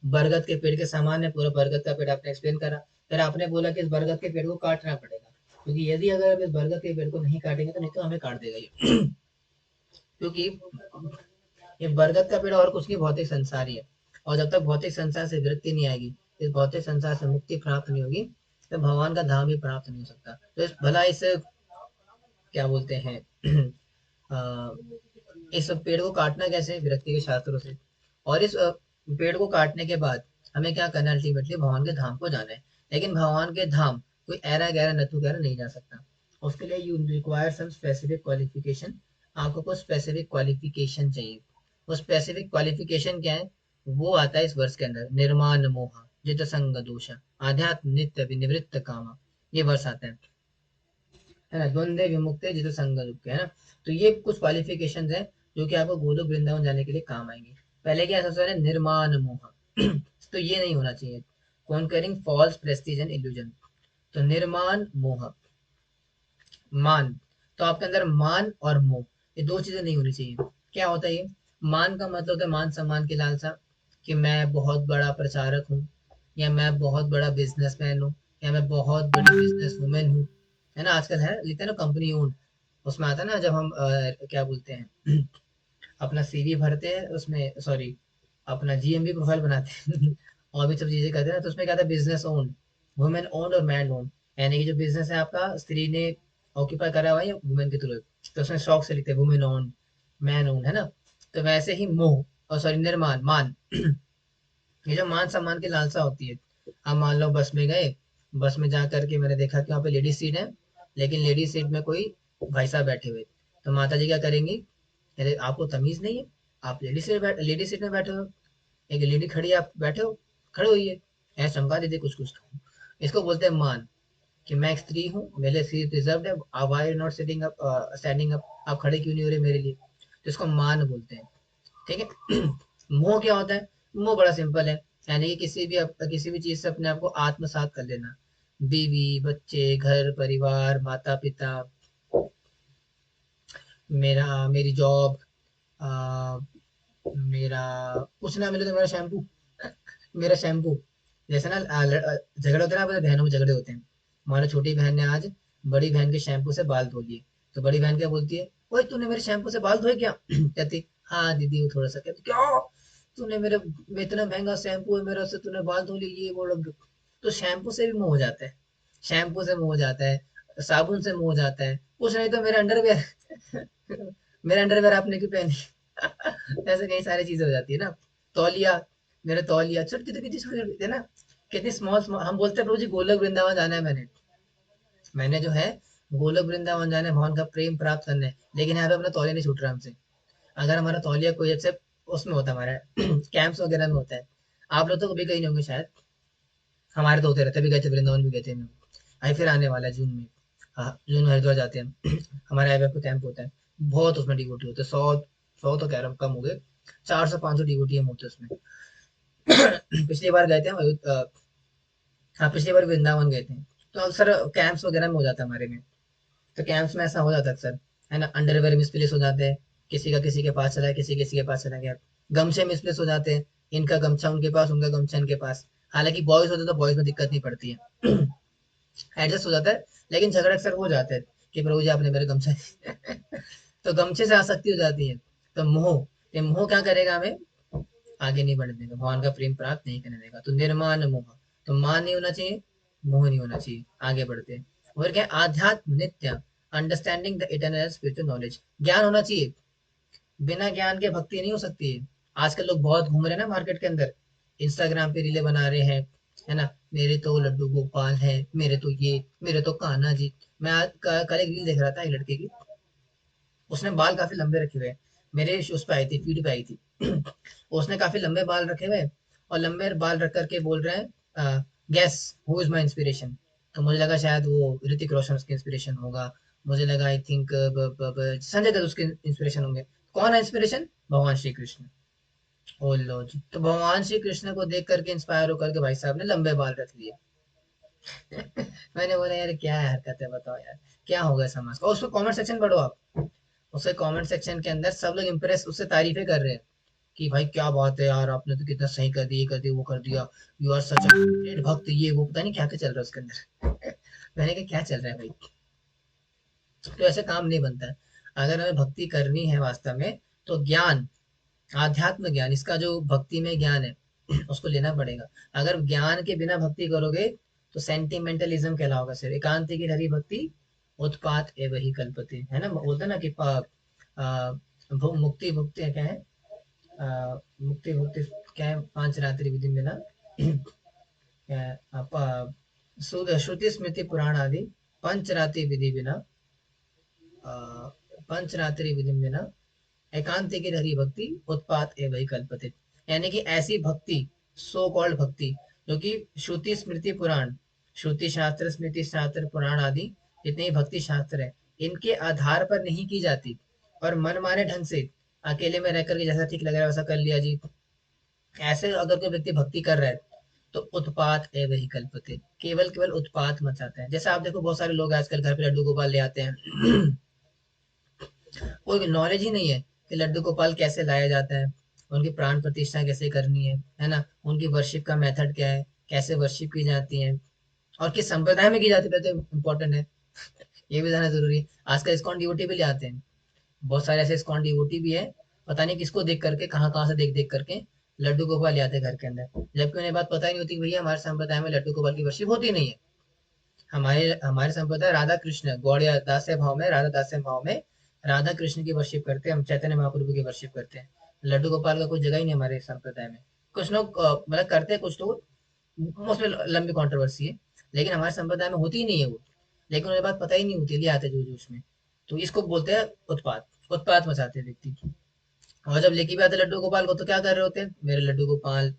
बरगद के पेड़ के समान है, पूरा बरगद का पेड़ आपने एक्सप्लेन करा। फिर आपने बोला कि इस बरगद के पेड़ को काटना पड़ेगा, क्योंकि यदि अगर हम इस बरगद के पेड़ को नहीं काटेंगे तो नहीं तो हमें काट देगा ये। क्योंकि ये बरगद का पेड़ और कुछ नहीं, भौतिक संसार ही है। और जब तक भौतिक संसार से विरक्ति नहीं आएगी, इस भौतिक संसार से मुक्ति प्राप्त नहीं होगी, तो भगवान का धाम भी प्राप्त नहीं हो सकता। तो भला इस क्या बोलते हैं अ, इस पेड़ को काटना कैसे? विरक्ति के शास्त्रों से। और इस पेड़ को काटने के बाद हमें क्या करना है? अल्टीमेटली भगवान के धाम को जाना है। लेकिन भगवान के धाम कोई ऐरा गहरा नथु गहरा नहीं जा सकता। उसके लिए you require some specific qualification. आपको कुछ स्पेसिफिक क्वालिफिकेशन चाहिए। वो स्पेसिफिक क्वालिफिकेशन क्या है? वो आता है इस वर्ष के अंदर, निर्माण मोह जित संग दोष आध्यात्म नित्य विनिवृत्त काम, ये वर्ष आता है ना, द्वंद्व विमुक्त जित संग दुख, है ना। तो ये कुछ क्वालिफिकेशन है जो कि आपको गोलोक वृंदावन जाने के लिए काम आएंगे। पहले क्या सबसे पहले निर्माण मोह, तो ये नहीं होना चाहिए। Conquering false prestige and illusion. तो निर्माण मोह, मान, तो आपके अंदर मान और मोह, ये दो चीजें नहीं होनी चाहिए। क्या होता है ये? मान का मतलब होता है मान सम्मान की लालसा, कि मैं बहुत बड़ा प्रचारक हूँ, या मैं बहुत बड़ा बिजनेसमैन हूँ, या मैं बहुत बड़ी बिजनेस वुमेन हूँ, है ना। आजकल है लिखते हैं ना कंपनी ओन, उसमें आता है ना जब हम क्या बोलते हैं अपना सीवी भरते हैं उसमें, सॉरी, अपना जीएमबी प्रोफाइल बनाते हैं और भी सब चीजें करते हैं ना, तो उसमें क्या था, बिजनेस ओन, वुमेन ओन और मैन ओन, यानी कि जो बिजनेस है आपका स्त्री ने ऑक्यूपाई करा हुआ है या वुमेन के थ्रू, तो उसमें शौक से लिखते हैं वुमेन ओन, मैन ओन, है ना। तो वैसे ही मोह, और सॉरी, निर्माण, मान ये जो मान सम्मान की लालसा होती है। हम मान लो बस में गए, बस में जा करके मैंने देखा कि वहाँ पे लेडीज सीट है, लेकिन लेडीज सीट में कोई भाई साहब बैठे हुए, तो माता जी क्या करेंगी, अरे आपको तमीज नहीं है, आप लेडीज सीट में बैठे हो, एक लेडी खड़ी है, आप बैठे हो, खड़े होइए, ऐसा चमका देते कुछ कुछ तो। इसको बोलते हैं मान, कि मैं एक स्त्री हूँ, मेरे सीट रिजर्व है, why are not sitting up, standing up, आप खड़े क्यों नहीं हो रहे मेरे लिए, तो इसको मान बोलते हैं। ठीक है। मोह क्या होता है, मोह बड़ा सिंपल है, यानी कि किसी भी चीज से अपने आप को आत्मसात कर लेना, बीवी, बच्चे, घर परिवार, माता पिता, मेरी जॉब, आ, मेरा कुछ ना मिले तो मेरा शैम्पू, मेरा शैम्पू। जैसे ना झगड़े होते हैं ना, अपने बहनों में झगड़े होते हैं, मान लो छोटी बहन ने आज बड़ी बहन के शैम्पू से बाल धो लिए, तो बड़ी बहन क्या बोलती है, ओए तूने मेरे शैम्पू से बाल धोए क्या कहती, हाँ दीदी, वो थोड़ा सा, कहती क्या, तूने मेरे इतना महंगा शैम्पू है मेरा, से तूने बाल धो लिए, ये वो लोग। तो शैम्पू से भी मुंह हो जाता है, शैम्पू से मुंह हो जाता है, साबुन से मुंह हो जाता है, कुछ नहीं तो मेरा अंडरवेयर मेरा अंडरवेयर आपने क्यों पहनी ऐसे कई सारी चीजें हो जाती है ना। तौलिया, मेरा तौलिया, छोटी कितनी कितनी छोटी छोटी है ना, कितनी स्मॉल स्मॉल, हम बोलते हैं प्रभु जी गोलक वृंदावन जाना है, मैंने जो है गोलक वृंदावन जाना है, भगवान का प्रेम प्राप्त करना है, लेकिन यहाँ पे अपना तौलिया नहीं छूट रहा हमसे। अगर हमारा तौलिया कोई जैसे उसमें होता है, हमारा कैंप्स वगैरह में होता है, आप लोग तो कभी कहीं नहीं होंगे शायद, हमारे तो होते रहते, अभी गए थे वृंदावन भी गए थे हम। आई फिर आने वाला है जून में, हाँ जून में हरिद्वार जाते हैं हम हमारे आई पे कैंप होता है, बहुत उसमें डिवोटी होते हैं, 100 तो कह रहा हूँ कम हो गए, 400 500 डिवोटी हम होते हैं उसमें। पिछली बार गए थे हम हाँ पिछली बार वृंदावन गए थे, तो अक्सर कैंप्स वगैरह में हो जाता है हमारे में, तो कैंप्स में ऐसा हो जाता है अक्सर, है ना, अंडरवेयर मिसप्लेस हो जाते हैं, किसी का किसी के पास चला है, किसी किसी के पास चला गया, गमछे मिसप्लेस हो जाते हैं, इनका गमछा उनके पास, उनका गमछा इनके पास, हालांकि बॉयज होते तो बॉयज में दिक्कत नहीं पड़ती है एडजस्ट हो जाता है, लेकिन झगड़ा अक्सर हो जाता है कि प्रभु जी आपने मेरे गमछा तो गमछे से आसक्ति हो जाती है, तो मोह, ये मोह क्या करेगा, हमें आगे नहीं बढ़ने देगा, भगवान का प्रेम प्राप्त नहीं करने देगा, तो निर्माण मोह, तो मान नहीं होना चाहिए, मोह नहीं होना चाहिए, आगे बढ़ते हैं। और क्या, आध्यात्म नित्य, understanding the eternal spiritual knowledge, ज्ञान होना चाहिए, बिना ज्ञान के भक्ति नहीं हो सकती है। आजकल लोग बहुत घूम रहे हैं ना मार्केट के अंदर, इंस्टाग्राम पे रीलें बना रहे हैं, है ना, मेरे तो लड्डू गोपाल है, मेरे तो ये, मेरे तो कान्हा जी। मैं आज कल एक रील देख रहा था एक लड़के की, उसने बाल काफी लंबे रखे हुए हैं, मेरे उस पे आई थी, फीड पे आई थी उसने काफी लंबे बाल रखे हुए हैं, और लंबे बाल रख करके बोल रहे हैं, gas who is my inspiration, तो मुझे लगा शायद वो ऋतिक रोशन उसके इंस्पिरेशन होगा, मुझे लगा आई थिंक संजय दत्त उसके इंस्पिरेशन होंगे, कौन है इंस्पिरेशन, भगवान श्री कृष्ण। ओ लो जी, तो भगवान श्री कृष्ण को देख करके इंस्पायर होकर के भाई साहब ने लंबे बाल रख लिए मैंने बोला यार क्या हरकत है, बताओ यार, क्या होगा समाज का। और उसको कमेंट सेक्शन पढ़ो आप, उसके कमेंट सेक्शन के अंदर सब लोग इम्प्रेस, उससे तारीफें कर रहे हैं कि भाई क्या बात है यार, आपने तो कितना सही कर दिया, ये कर दिया, वो कर दिया, you are such a great bhakt, ये वो, पता नहीं क्या क्या चल रहा है उसके अंदर मैंने कहा क्या चल रहा है भाई, तो ऐसे काम नहीं बनता है। अगर हमें भक्ति करनी है वास्तव में, तो ज्ञान, आध्यात्म ज्ञान, इसका जो भक्ति में ज्ञान है उसको लेना पड़ेगा। अगर ज्ञान के बिना भक्ति करोगे तो सेंटिमेंटलिज्म कहलाओगा, सिर्फ एकांत की हरि भक्ति उत्पात एवं ही कल्पते, है ना, बोलते हैं ना कि मुक्ति भुक्ति क्या है, मुक्ति भुक्ति क्या है, पांच रात्रि विधि में ना क्या है, श्रुति स्मृति पुराण आदि पंच रात्रि विधि बिना, पंच रात्रि विधि बिना एकांतिक हरि भक्ति उत्पात एवं कल्पते, यानी कि ऐसी भक्ति, सो कॉल्ड भक्ति, जो कि श्रुति स्मृति पुराण, श्रुति शास्त्र स्मृति शास्त्र पुराण आदि जितने ही भक्ति शास्त्र है, इनके आधार पर नहीं की जाती, और मन माने ढंग से अकेले में रह करके जैसा ठीक लग रहा है वैसा कर लिया जी, ऐसे अगर कोई व्यक्ति भक्ति कर रहा है, तो उत्पात एवं ही कल्पते, केवल केवल उत्पात मचाता है। जैसे आप देखो बहुत सारे लोग आजकल घर पे लड्डू गोपाल ले आते हैं कोई नॉलेज ही नहीं है कि लड्डू गोपाल कैसे लाया जाता है, उनकी प्राण प्रतिष्ठा कैसे करनी है ना, उनकी वर्शिप का मेथड क्या है, कैसे वर्शिप की जाती है, और किस संप्रदाय में की जाती है, तो इम्पोर्टेंट है, ये भी जानना जरूरी है। आजकल इस्कॉन डिवोटी भी ले आते हैं, बहुत सारे ऐसे इस्कॉन डिवोटी भी है, पता नहीं किसको देख करके, कहाँ कहाँ से देख देख करके लड्डू गोपाल ले आते हैं घर के अंदर, जबकि उन्हें बात पता ही नहीं होती कि भैया हमारे संप्रदाय में लड्डू गोपाल की वर्शिप होती नहीं है। हमारे हमारे संप्रदाय राधा कृष्ण गौड़िया दास्य भाव में, राधा दास्य भाव में राधा कृष्ण की वर्शिप करते हैं, हम चैतन्य महाप्रभु की वर्शिप करते हैं। लड्डू गोपाल का कोई जगह ही नहीं हमारे संप्रदाय में। कुछ लोग मतलब करते हैं, कुछ लोग, उसमें लंबी कंट्रोवर्सी है, लेकिन हमारे संप्रदाय में होती ही नहीं है वो, लेकिन उन्हें बात पता ही नहीं होती, ले आते जो जो उसमें। तो इसको बोलते हैं उत्पात, उत्पात मचाते हैं व्यक्ति की। और जब लेके भी आते लड्डू गोपाल को, तो क्या कर रहे होते हैं, मेरे लड्डू गोपाल,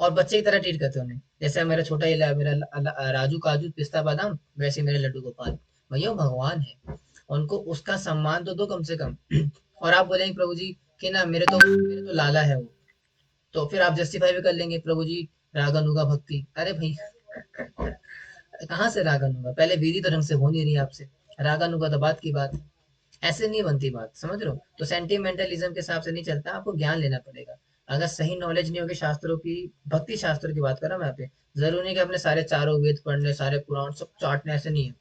और बच्चे की तरह ट्रीट करते हैं उन्हें, जैसे मेरा छोटा मेरा राजू काजू पिस्ता बादाम, वैसे मेरे लड्डू गोपाल। भैया वो भगवान है, उनको उसका सम्मान तो दो कम से कम। और आप बोलेंगे प्रभु जी कि ना मेरे तो लाला है वो, तो फिर आप जस्टिफाई भी कर लेंगे, प्रभु जी रागानुगा भक्ति, अरे भाई कहाँ से रागानुगा, पहले विधि तो ढंग से हो नहीं रही आपसे, रागानुगा तो बात की बात है। ऐसे नहीं बनती बात, समझ रहे हो, तो सेंटिमेंटलिज्म के हिसाब से नहीं चलता, आपको ज्ञान लेना पड़ेगा। अगर सही नॉलेज नहीं होगी शास्त्रों की, भक्ति शास्त्र की बात कर रहा हूं मैं यहाँ पे, जरूरी नहीं कि अपने सारे चारों वेद पढ़ने, सारे पुराण सब चाटने, ऐसे नहीं है।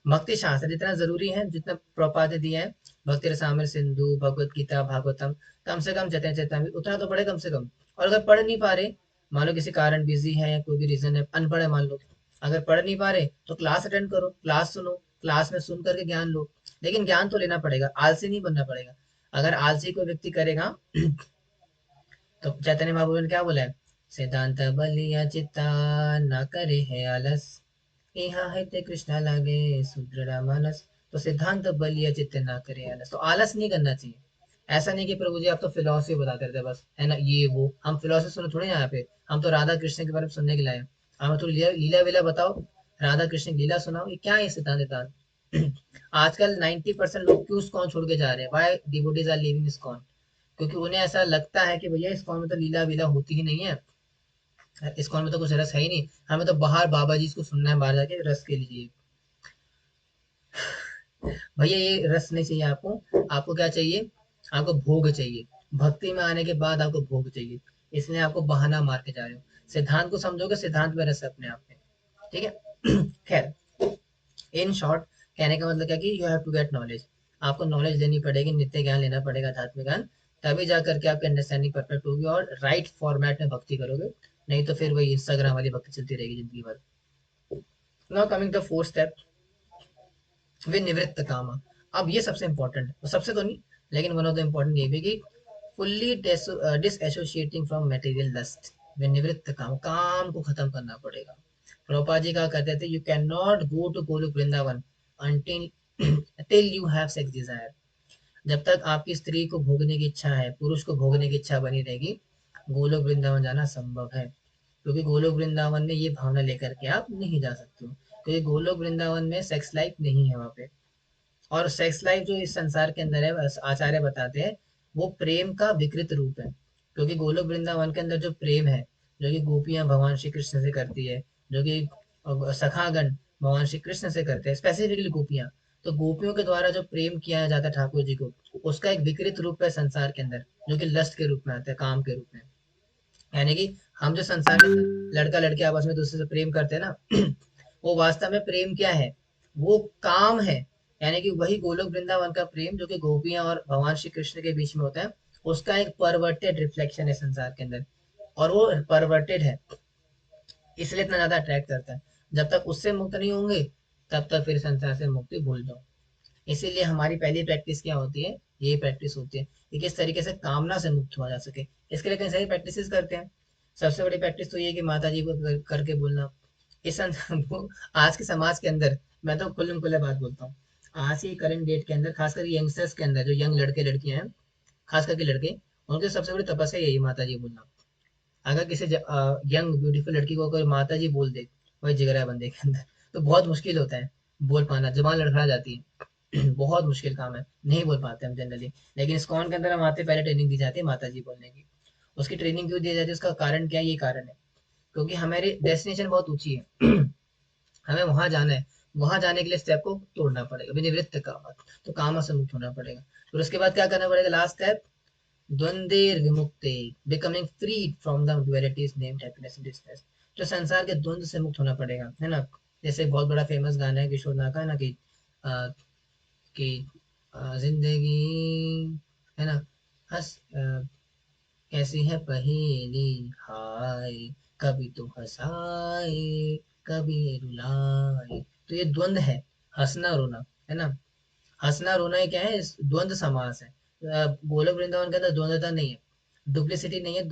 भक्ति शास्त्र जितना जरूरी है, जितना प्रपाद्य दिया है, भक्ति रसामृत सिंधु, भगवत गीता, भागवतम, कम से कम जतन चेतामृत, उतना तो पढ़े कम से कम। और अगर पढ़ नहीं पा रहे, मान लो किसी कारण बिजी है या कोई भी रीजन है, अनपढ़ है मान लो, अगर पढ़ नहीं पा रहे तो क्लास अटेंड करो, क्लास सुनो, क्लास में सुन करके ज्ञान लो, लेकिन ज्ञान तो लेना पड़ेगा, आलसी नहीं बनना पड़ेगा। अगर आलसी कोई व्यक्ति करेगा तो चैतन्य महाप्रभु ने क्या बोला है, सिद्धांत बलिया चित्ता न करे है आलस, यहाँ है ते कृष्णा लागे सुदृढ़ मानस। तो सिद्धांत बलिया चित्त ना करे आलस, तो आलस नहीं करना चाहिए। ऐसा नहीं कि प्रभु जी आप तो फिलोसफी बताते रहते बस, है ना, ये वो, हम फिलोसफी सुने थोड़ी ना यहाँ पे, हम तो राधा कृष्ण के बारे में सुनने के लिए आए हैं। हमें तो लीला लीला वीला बताओ, राधा कृष्ण की लीला सुनाओ, ये क्या है सिद्धांत सिद्धांत। आजकल 90% लोग क्यों इस्कॉन छोड़ के जा रहे हैं, why devotees are living ISKCON, क्योंकि उन्हें ऐसा लगता है कि भैया इस्कॉन में तो लीला वीला होती ही नहीं है, इस्कॉन में तो कुछ रस है ही नहीं, हमें तो बाहर बाबा जी को सुनना है, बाहर जाके रस के लिए। भैया ये रस नहीं चाहिए आपको, आपको क्या चाहिए, आपको भोग चाहिए। भक्ति में आने के बाद आपको भोग चाहिए, इसलिए आपको बहाना मार के जा रहे हो। सिद्धांत को समझोगे, सिद्धांत में रस है अपने आप में, ठीक है। खैर, इन शॉर्ट, कहने का मतलब क्या कि you have to get knowledge, आपको नॉलेज लेनी पड़ेगी, नित्य ज्ञान लेना पड़ेगा, आध्यात्मिक ज्ञान, तभी जा करके आपकी अंडरस्टैंडिंग परफेक्ट होगी और राइट फॉर्मेट में भक्ति करोगे, नहीं तो फिर वही इंस्टाग्राम वाली भक्ति चलती रहेगी जिंदगी भर। Now coming the fourth step, विनिवृत्त कामा। अब ये सबसे इंपॉर्टेंट है, सबसे तो नहीं, लेकिन वन ऑफ द इम्पोर्टेंट ये भी कि फुल्ली डिसएसोसिएटिंग फ्रॉम मटेरियल लस्ट। विनिवृत्त काम, काम को खत्म करना पड़ेगा। प्रभुपाद जी का कहते थे, you can not go to Golok Vrindavan until till you have sex desire. जब तक आपकी स्त्री को भोगने की इच्छा है, पुरुष को भोगने की इच्छा बनी रहेगी, गोलोक वृंदावन जाना संभव है, क्योंकि गोलोक वृंदावन में ये भावना लेकर के आप नहीं जा सकते हो, क्योंकि गोलोक वृंदावन में सेक्स लाइफ नहीं है वहाँ पे। और सेक्स लाइफ जो इस संसार के अंदर है, आचार्य बताते हैं, वो प्रेम का विकृत रूप है, क्योंकि गोलोक वृंदावन के अंदर जो प्रेम है, जो कि गोपियां भगवान श्री कृष्ण से करती है, जो कि सखागण भगवान श्री कृष्ण से करते हैं, स्पेसिफिकली गोपियां, तो गोपियों के द्वारा जो प्रेम किया जाता है ठाकुर जी को, उसका एक विकृत रूप है संसार के अंदर, जो कि लस्ट के रूप में आता है, काम के रूप में। यानी कि हम जो संसार के अंदर लड़का लड़की आपस में दूसरे से प्रेम करते हैं ना, वो वास्तव में प्रेम क्या है, वो काम है। यानी कि वही गोलोक वृंदावन का प्रेम जो कि गोपियां और भगवान श्री कृष्ण के बीच में होता है, उसका एक परवर्टेड रिफ्लेक्शन है संसार के अंदर, और वो परवर्टेड है, इसलिए इतना ज्यादा अट्रैक्ट करता है। जब तक उससे मुक्त नहीं होंगे, तब तक फिर संसार से मुक्ति भूल जाओ। इसीलिए हमारी पहली प्रैक्टिस क्या होती है, ये प्रैक्टिस होती है कि किस तरीके से कामना से मुक्त हुआ जा सके। इसके लिए कई सारी प्रैक्टिस करते हैं। सबसे बड़ी प्रैक्टिस तो ये कि माता जी को करके बोलना। वो आज के समाज के अंदर, मैं तो खुल्लम खुल्ला बात बोलता हूँ, आज की करंट डेट के अंदर, खासकर यंगस्टर्स के अंदर, जो यंग लड़के लड़कियां हैं, खास करके लड़के, उनकी सबसे बड़ी तपस्या यही माता जी बोलना। अगर किसी यंग ब्यूटीफुल लड़की को कोई माता जी बोल दे, वही जिगरा है बंदे के अंदर, तो बहुत मुश्किल होता है बोल पाना, जुबान लड़खड़ा जाती है। बहुत मुश्किल काम है, नहीं बोल पाते हम जनरली। लेकिन इस्कॉन के अंदर हम आते, पहले ट्रेनिंग दी जाती है माता जी बोलने की। उसकी ट्रेनिंग क्यों दी जाती है, उसका कारण क्या है, ये कारण है क्योंकि हमारी डेस्टिनेशन बहुत ऊंची है। हमें वहां जाना है, वहां जाने के लिए स्टेप को तोड़ना पड़ेगा, विनिवृत्त काम, तो काम से मुक्त होना पड़ेगा। फिर उसके बाद क्या करना पड़ेगा, लास्ट स्टेप, द्वंद्वेर विमुक्ते, becoming free from the dualities named happiness and distress. तो संसार के द्वंद्व से मुक्त होना पड़ेगा, है ना। जैसे बहुत बड़ा फेमस गाना है किशोर दा का ना अ, कि जिंदगी, है ना, हंस कैसी है पहेली, हाय कभी तो हंसाए कभी रुलाए। तो ये द्वंद्व है, हंसना रोना, है ना। हंसना रोना ये क्या है, द्वंद्व समास है। गोलोक वृंदावन के अंदर द्वंद्वता नहीं है, डुप्लीसिटी नहीं है,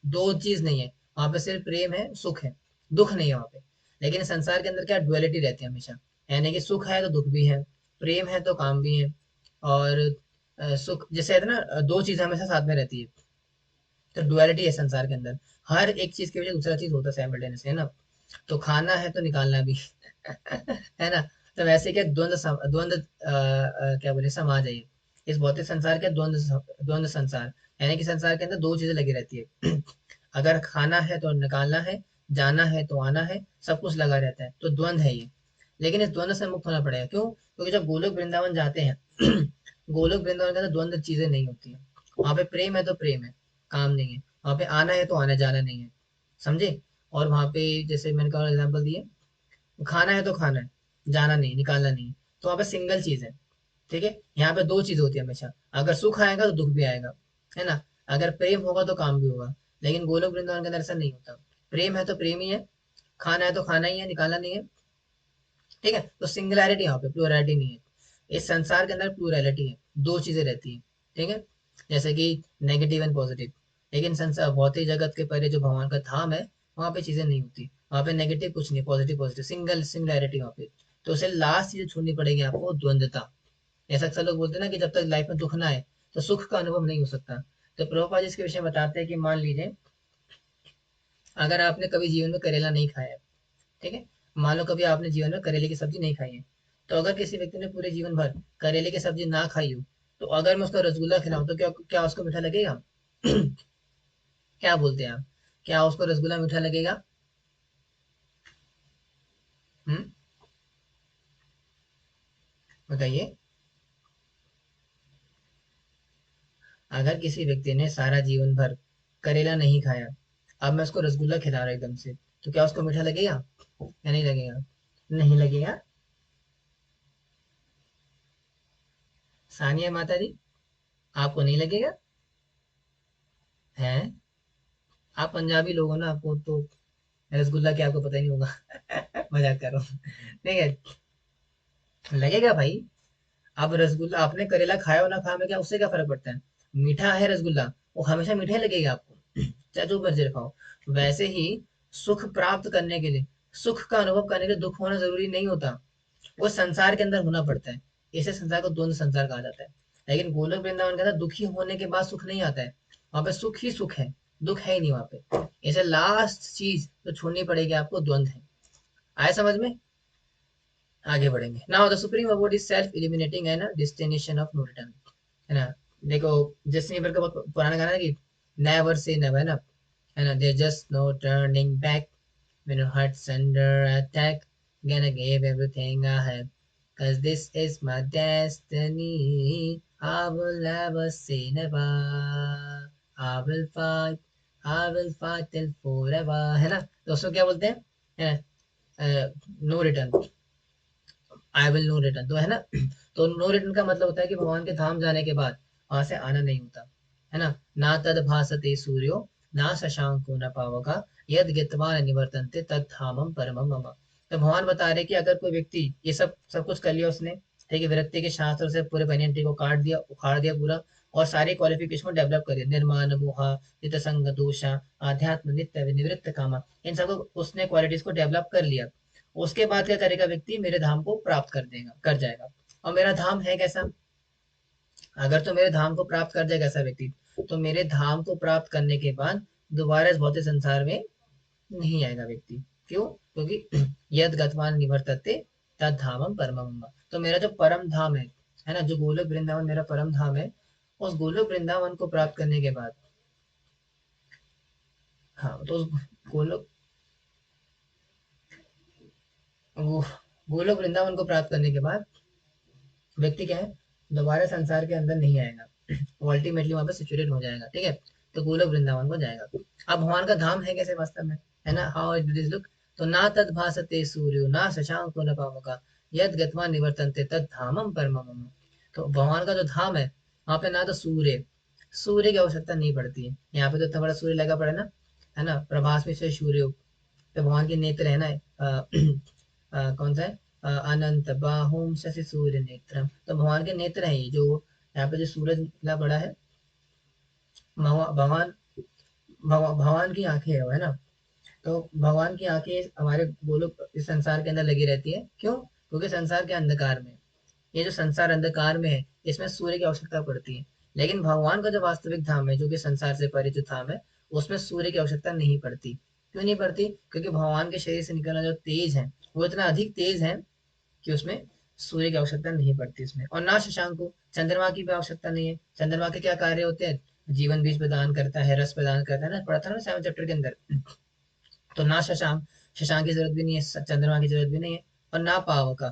दो चीज नहीं है। वहां पे सिर्फ प्रेम है, सुख है, दुख नहीं है वहां पे। लेकिन संसार के अंदर क्या डुअलिटी रहती है हमेशा, यानी कि सुख है तो दुख भी है, प्रेम है तो काम भी है। और सुख जैसे है ना, दो चीजें हमेशा साथ में रहती है। तो डुअलिटी है संसार के अंदर, हर एक चीज की वजह दूसरा चीज होता है साइमल्टेनियसली, है ना। तो खाना है तो निकालना भी है ना। तो वैसे क्या द्वंद्व क्या बोले समाज है ये, इस भौतिक संसार के द्वंद्व संसार, यानी कि संसार के अंदर दो चीजें लगी रहती है अगर खाना है तो निकालना है, जाना है तो आना है, सब कुछ लगा रहता है, तो द्वंद्व है ये। लेकिन इस द्वंद्व से मुक्त होना पड़ेगा, क्यों? क्योंकि जब गोलोक वृंदावन जाते हैं गोलोक वृंदावन के अंदर द्वंद्व चीजें नहीं होती है। वहां पे प्रेम है तो प्रेम है, काम नहीं है। वहां पे आना है तो आना, जाना नहीं है, समझे। और वहां पे जैसे मैंने कहा एग्जाम्पल दिए, खाना है तो खाना है, जाना नहीं, निकालना नहीं। तो वहां पे सिंगल चीज है, ठीक है। यहाँ पे दो चीज होती है हमेशा, अगर सुख आएगा तो दुख भी आएगा, है ना। अगर प्रेम होगा तो काम भी होगा। लेकिन गोलोक वृंदावन के अंदर ऐसा नहीं होता, प्रेम है तो प्रेम ही है, खाना है तो खाना ही है, निकालना नहीं है, ठीक है। तो सिंगुलैरिटी यहाँ पे, प्लूरैलिटी नहीं है। इस संसार के अंदर प्लूरैलिटी है, दो चीजें रहती है, ठीक है। जैसे कि नेगेटिव एंड पॉजिटिव। लेकिन संसार भौतिक जगत के परे जो भगवान का धाम है, वहां पे चीजें नहीं होती, वहां पे नेगेटिव कुछ नहीं, पॉजिटिव पॉजिटिव, सिंगुलैरिटी वहां पे। तो उसे लास्ट चीज छोड़नी पड़ेगी आपको, द्वंद्वता। ऐसा अक्सर लोग बोलते हैं ना कि जब तक लाइफ में दुख ना आए तो सुख का अनुभव नहीं हो सकता। तो प्रभुपाद जी इसके विषय में बताते हैं कि मान लीजिए अगर आपने कभी जीवन में करेला नहीं खाया है, ठीक है। मान लो कभी आपने जीवन में करेले की सब्जी नहीं खाई है, तो अगर किसी व्यक्ति ने पूरे जीवन भर करेले की सब्जी ना खाई हो, तो अगर मैं उसको रसगुल्ला खिलाऊं तो क्या क्या उसको मीठा लगेगा? क्या बोलते हैं आप, क्या उसको रसगुल्ला मीठा लगेगा? हम्म, बताइए। अगर किसी व्यक्ति ने सारा जीवन भर करेला नहीं खाया, अब मैं उसको रसगुल्ला खिला रहा हूं एकदम से, तो क्या उसको मीठा लगेगा या नहीं लगेगा? नहीं लगेगा। सानिया माता जी, आपको नहीं लगेगा? हैं? आप पंजाबी लोग हो ना, आपको तो रसगुल्ला क्या आपको पता ही नहीं होगा मजाक कर रहा हूँ, ठीक है। लगेगा भाई। अब रसगुल्ला आपने करेला खाया हो ना खाया में क्या, उससे क्या फर्क पड़ता है? मीठा है रसगुल्ला, वो हमेशा मीठा ही लगेगा आपको चाहे जो मर्जी खाओ। वैसे ही सुख प्राप्त करने के लिए, सुख का अनुभव करने के लिए दुख होना जरूरी नहीं होता, वो संसार के अंदर होना पड़ता है। इसे संसार को द्वंद्व संसार कहा जाता है। लेकिन गोलोक वृंदावन के अंदर दुखी होने के बाद सुख नहीं आता है, वहां पे सुख ही सुख है, दुख है ही नहीं वहां पे। इसे लास्ट चीज तो छोड़नी पड़ेगी आपको, द्वंद्व है। आए समझ में? आगे बढ़ेंगे। Now the supreme about is self eliminating है ना, डेस्टिनेशन ऑफ नो रिटर्न, है ना। देखो, जस्टिन बीबर का बहुत पुराना गाना है कि नेवर से नेवर, है ना। है ना, there just no turning back when your heart's under attack, gonna give everything I have, cause this is my destiny, I will never say never, I will fight, I will fight till forever, है ना। दोस्तों क्या बोलते हैं, no return, I will no return, तो है ना। तो नो रिटर्न का मतलब होता है कि भगवान के धाम जाने के बाद वहां से आना नहीं होता, है ना। ना तद भासते सूर्यो, ना शशांको न पावका, यद गित्वा न निवर्तन्ते तद धामम परमम मम। तो भगवान बता रहे कि अगर कोई व्यक्ति ये सब सब कुछ कर लिया उसने, ठीक है, विरक्ति के शास्त्र से पूरे बनियन को काट दिया, उखाड़ दिया पूरा, और सारे क्वालिफिकेशन को डेवलप कर दिया, निर्माण मोहा, नित संग दोषा, आध्यात्म नित्य निवृत्त कामा, इन सबको उसने क्वालिटीज को डेवलप कर लिया। उसके बाद क्या करेगा व्यक्ति, मेरे धाम को प्राप्त कर देगा, कर जाएगा। और मेरा धाम है कैसा? अगर तो मेरे धाम को प्राप्त कर जाएगा ऐसा व्यक्ति, तो मेरे धाम को प्राप्त करने के बाद दोबारा इस भौतिक संसार में नहीं आएगा व्यक्ति। क्यों? क्योंकि यद गतवान निवर्तते तद धामम परमम मम। तो मेरा जो परम धाम है ना, जो गोलोक वृंदावन मेरा परम धाम है, उस गोलोक वृंदावन को प्राप्त करने के बाद, हाँ, तो उस गोलोक वो गोलोक वृंदावन को प्राप्त करने के बाद व्यक्ति क्या है, दोबारा संसार के अंदर नहीं आएगा। वो अल्टीमेटली वहां पे सिचुएटेड हो जाएगा, ठीक है। तो गोलोक वृंदावन को जाएगा। अब भगवान का धाम है कैसे वास्तव में, है ना, हाउ इट दिस लुक। तो ना तद भासते सूर्यो ना शशांको न पावका यद गत्वा निवर्तन्ते तद धामम परमम मम। तो भगवान का जो धाम है वहां पे ना तो सूर्य सूर्य की आवश्यकता नहीं पड़ती है। यहाँ पे तो इतना बड़ा सूर्य लगा पड़ा है ना, प्रभास में से सूर्य। तो भगवान के नेत्र है ना, कौन सा है, अनंत बाहुम शशि सूर्य नेत्रम। तो भगवान के नेत्र हैं ये, जो यहाँ पे जो सूरज इतना बड़ा है, भगवान भगवान की आंखें है ना। तो भगवान की आंखें हमारे गोलोक इस संसार के अंदर लगी रहती है, क्यों, क्योंकि संसार के अंधकार में, ये जो संसार अंधकार में है इसमें सूर्य की आवश्यकता पड़ती है। लेकिन भगवान का जो वास्तविक धाम है, जो कि संसार से परे जो धाम है, उसमें सूर्य की आवश्यकता नहीं पड़ती। क्यों नहीं पड़ती, क्योंकि भगवान के शरीर से निकलना जो तेज है वो इतना अधिक तेज है कि उसमें सूर्य की आवश्यकता नहीं पड़ती इसमें। और ना शशांक को, चंद्रमा की भी आवश्यकता नहीं है। चंद्रमा के क्या कार्य होते हैं, जीवन बीज प्रदान करता है, रस प्रदान करता है ना, पढ़ा था ना 7 चैप्टर के अंदर। तो ना शशांक, शशांक की जरूरत भी नहीं है, चंद्रमा की जरूरत भी नहीं है। और ना पावक,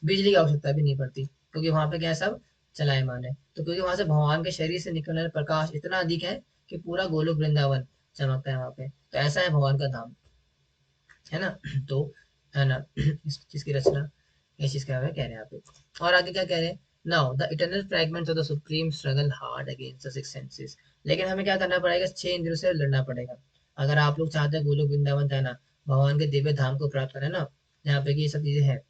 बिजली की आवश्यकता भी नहीं पड़ती, क्योंकि वहां पे क्या है, सब चलायमान है। तो क्योंकि वहां से भगवान के शरीर से निकलने वाला प्रकाश इतना अधिक है कि पूरा गोलोक वृंदावन चमकता है वहां पे। तो ऐसा है भगवान का धाम, है ना। तो है ना, इस चीज की रचना, इस चीज का है कह रहे हैं यहाँ पे। और आगे क्या कह रहे हैं, now the eternal fragments of the supreme struggle hard against the six senses. लेकिन हमें क्या करना पड़ेगा, 6 इंद्रियों से लड़ना पड़ेगा। अगर आप लोग चाहते हैं गोलोक वृंदावन जाना, भगवान के दिव्य धाम को प्राप्त करना ना, जहाँ पे कि ये सब चीजें हैं,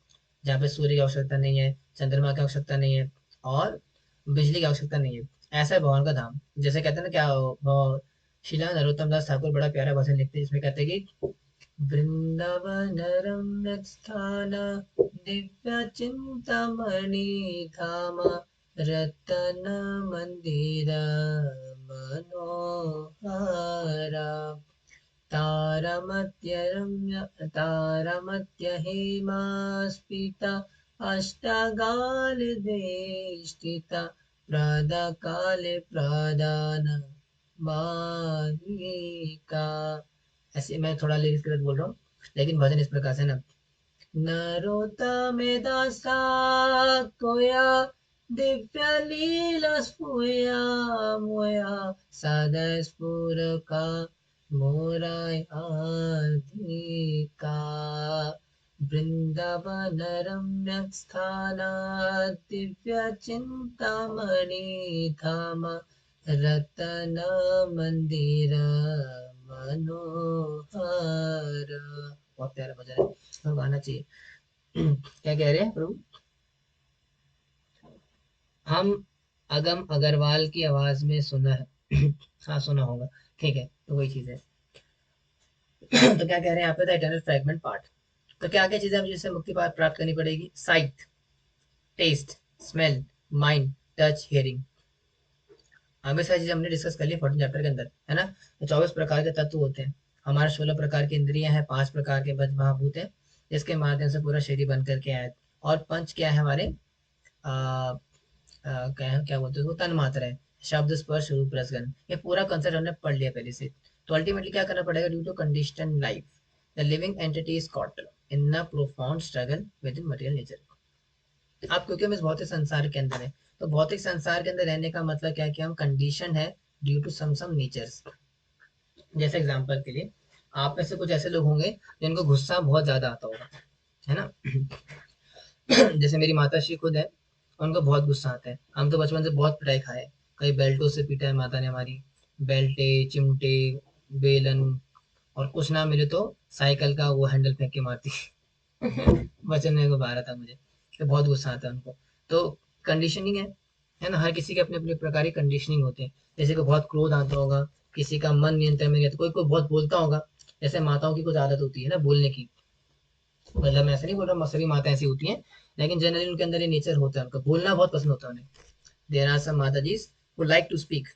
जहाँ पे सूर्य की आवश्यकता नहीं है, चंद्रमा की आवश्यकता नहीं है, और बिजली की आवश्यकता नहीं है, ऐसा है भगवान का धाम। जैसे कहते हैं ना, क्या शिला नरोत्तम दास ठाकुर बड़ा प्यारा भजन लिखते हैं जिसमें कहते हैं कि वृंदावन रम्य स्थान दिव्य चिंतामणि धाम रतन मंदिर मनोहरा तारमत्य हेमास्पिता अष्टगालवेष्टिता प्रातःकाले प्रदान मालिका। ऐसे मैं थोड़ा लिरिक्स गलत बोल रहा हूँ, लेकिन भजन इस प्रकार से ना, नरोत्तमे दासा कोया दिव्य लीला स्फुया मोया सदा स्फुरका मोरायाधिका वृंदावन रम्य स्थाना दिव्य चिंतामणि धाम रतन मंदिर मनोहर। बहुत प्यारा भजन है, तो गाना चाहिए। क्या कह रहे हैं प्रभु, हम अगम अग्रवाल की आवाज में सुना है। हाँ सुना होगा, ठीक है, तो वही चीज है। तो क्या कह रहे हैं यहाँ पे, द इटर्नल फ्रैगमेंट पार्ट। तो क्या क्या चीजें हमें जिससे मुक्ति प्राप्त करनी पड़ेगी, sight, taste, smell, mind, touch, hearing. हमें सारी चीजें हमने डिस्कस कर ली 14 चैप्टर के अंदर, है ना। तो 24 प्रकार के तत्व होते हैं, हमारे 16 प्रकार की इंद्रियां हैं, 5 प्रकार के पंच महाभूत हैं, जिसके माध्यम से पूरा शरीर बन करके आया है। और पंच क्या है हमारे, आ, क्या क्या बोलते हैं उसको, तन मात्रा है, शब्द स्पर्श रूप रसगंध, ये पूरा कंसेप्ट हमने पढ़ लिया पहले से। तो अल्टीमेटली क्या करना पड़ेगा, due to condition life the living entity is caught in a profound struggle within material nature. आप क्योंकि हम इस भौतिक संसार के अंदर है, तो भौतिक संसार के अंदर रहने का मतलब क्या है, कि हम कंडीशन है ड्यू टू सम नेचर्स। जैसे एग्जांपल के लिए, आप में से कुछ ऐसे लोग होंगे जिनको गुस्सा बहुत ज्यादा आता होगा, है ना। जैसे मेरी माता श्री खुद है, उनको बहुत गुस्सा आता है। हम तो बचपन से बहुत पिटाई खाए, कई बेल्टों से पीटा है माता ने हमारी, बेल्टे, चिमटे, बेलन, और कुछ ना मिले तो साइकिल का वो हैंडल फेंक के मारती। बचपन में को बारह था मुझे, तो बहुत गुस्सा आता है उनको। तो कंडीशनिंग है ना, हर किसी के अपने अपने प्रकार की कंडीशनिंग होते हैं। जैसे को बहुत क्रोध आता होगा, किसी का मन नियंत्रण में नहीं रहता, कोई कोई बहुत बोलता होगा। जैसे माताओं की कुछ आदत होती है ना बोलने की, मतलब मैं ऐसा नहीं बोल रहा सभी माता ऐसी होती हैं, लेकिन जनरली उनके अंदर ये नेचर होता है, उनका बोलना बहुत पसंद होता है उन्हें। देयर आर सम माता जी who लाइक टू स्पीक,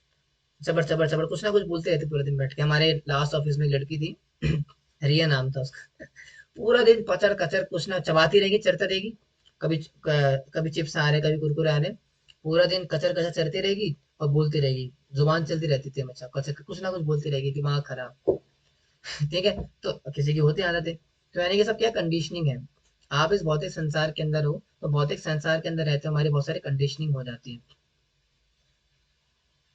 चबर चबर चबर कुछ ना कुछ बोलते रहते पूरे दिन बैठ के। हमारे लास्ट ऑफिस में एक लड़की थी, रिया नाम था उसका। पूरा दिन पचर कचर कुछ ना चबाती रहेगी, चरता रहेगी। कभी कभी चिप्स आ रहे, कभी कुरकुरे आ रहे, पूरा दिन कचर कचर चरती रहेगी और बोलती रहेगी। जुबान चलती रहती थी हमेशा, कचर कुछ ना कुछ बोलती रहेगी, दिमाग खराब। ठीक है, तो किसी की होती आदत है। तो यानी कि सब क्या कंडीशनिंग है। आप इस भौतिक संसार के अंदर हो, तो भौतिक संसार के अंदर रहते हो, हमारी बहुत सारी कंडीशनिंग हो जाती है।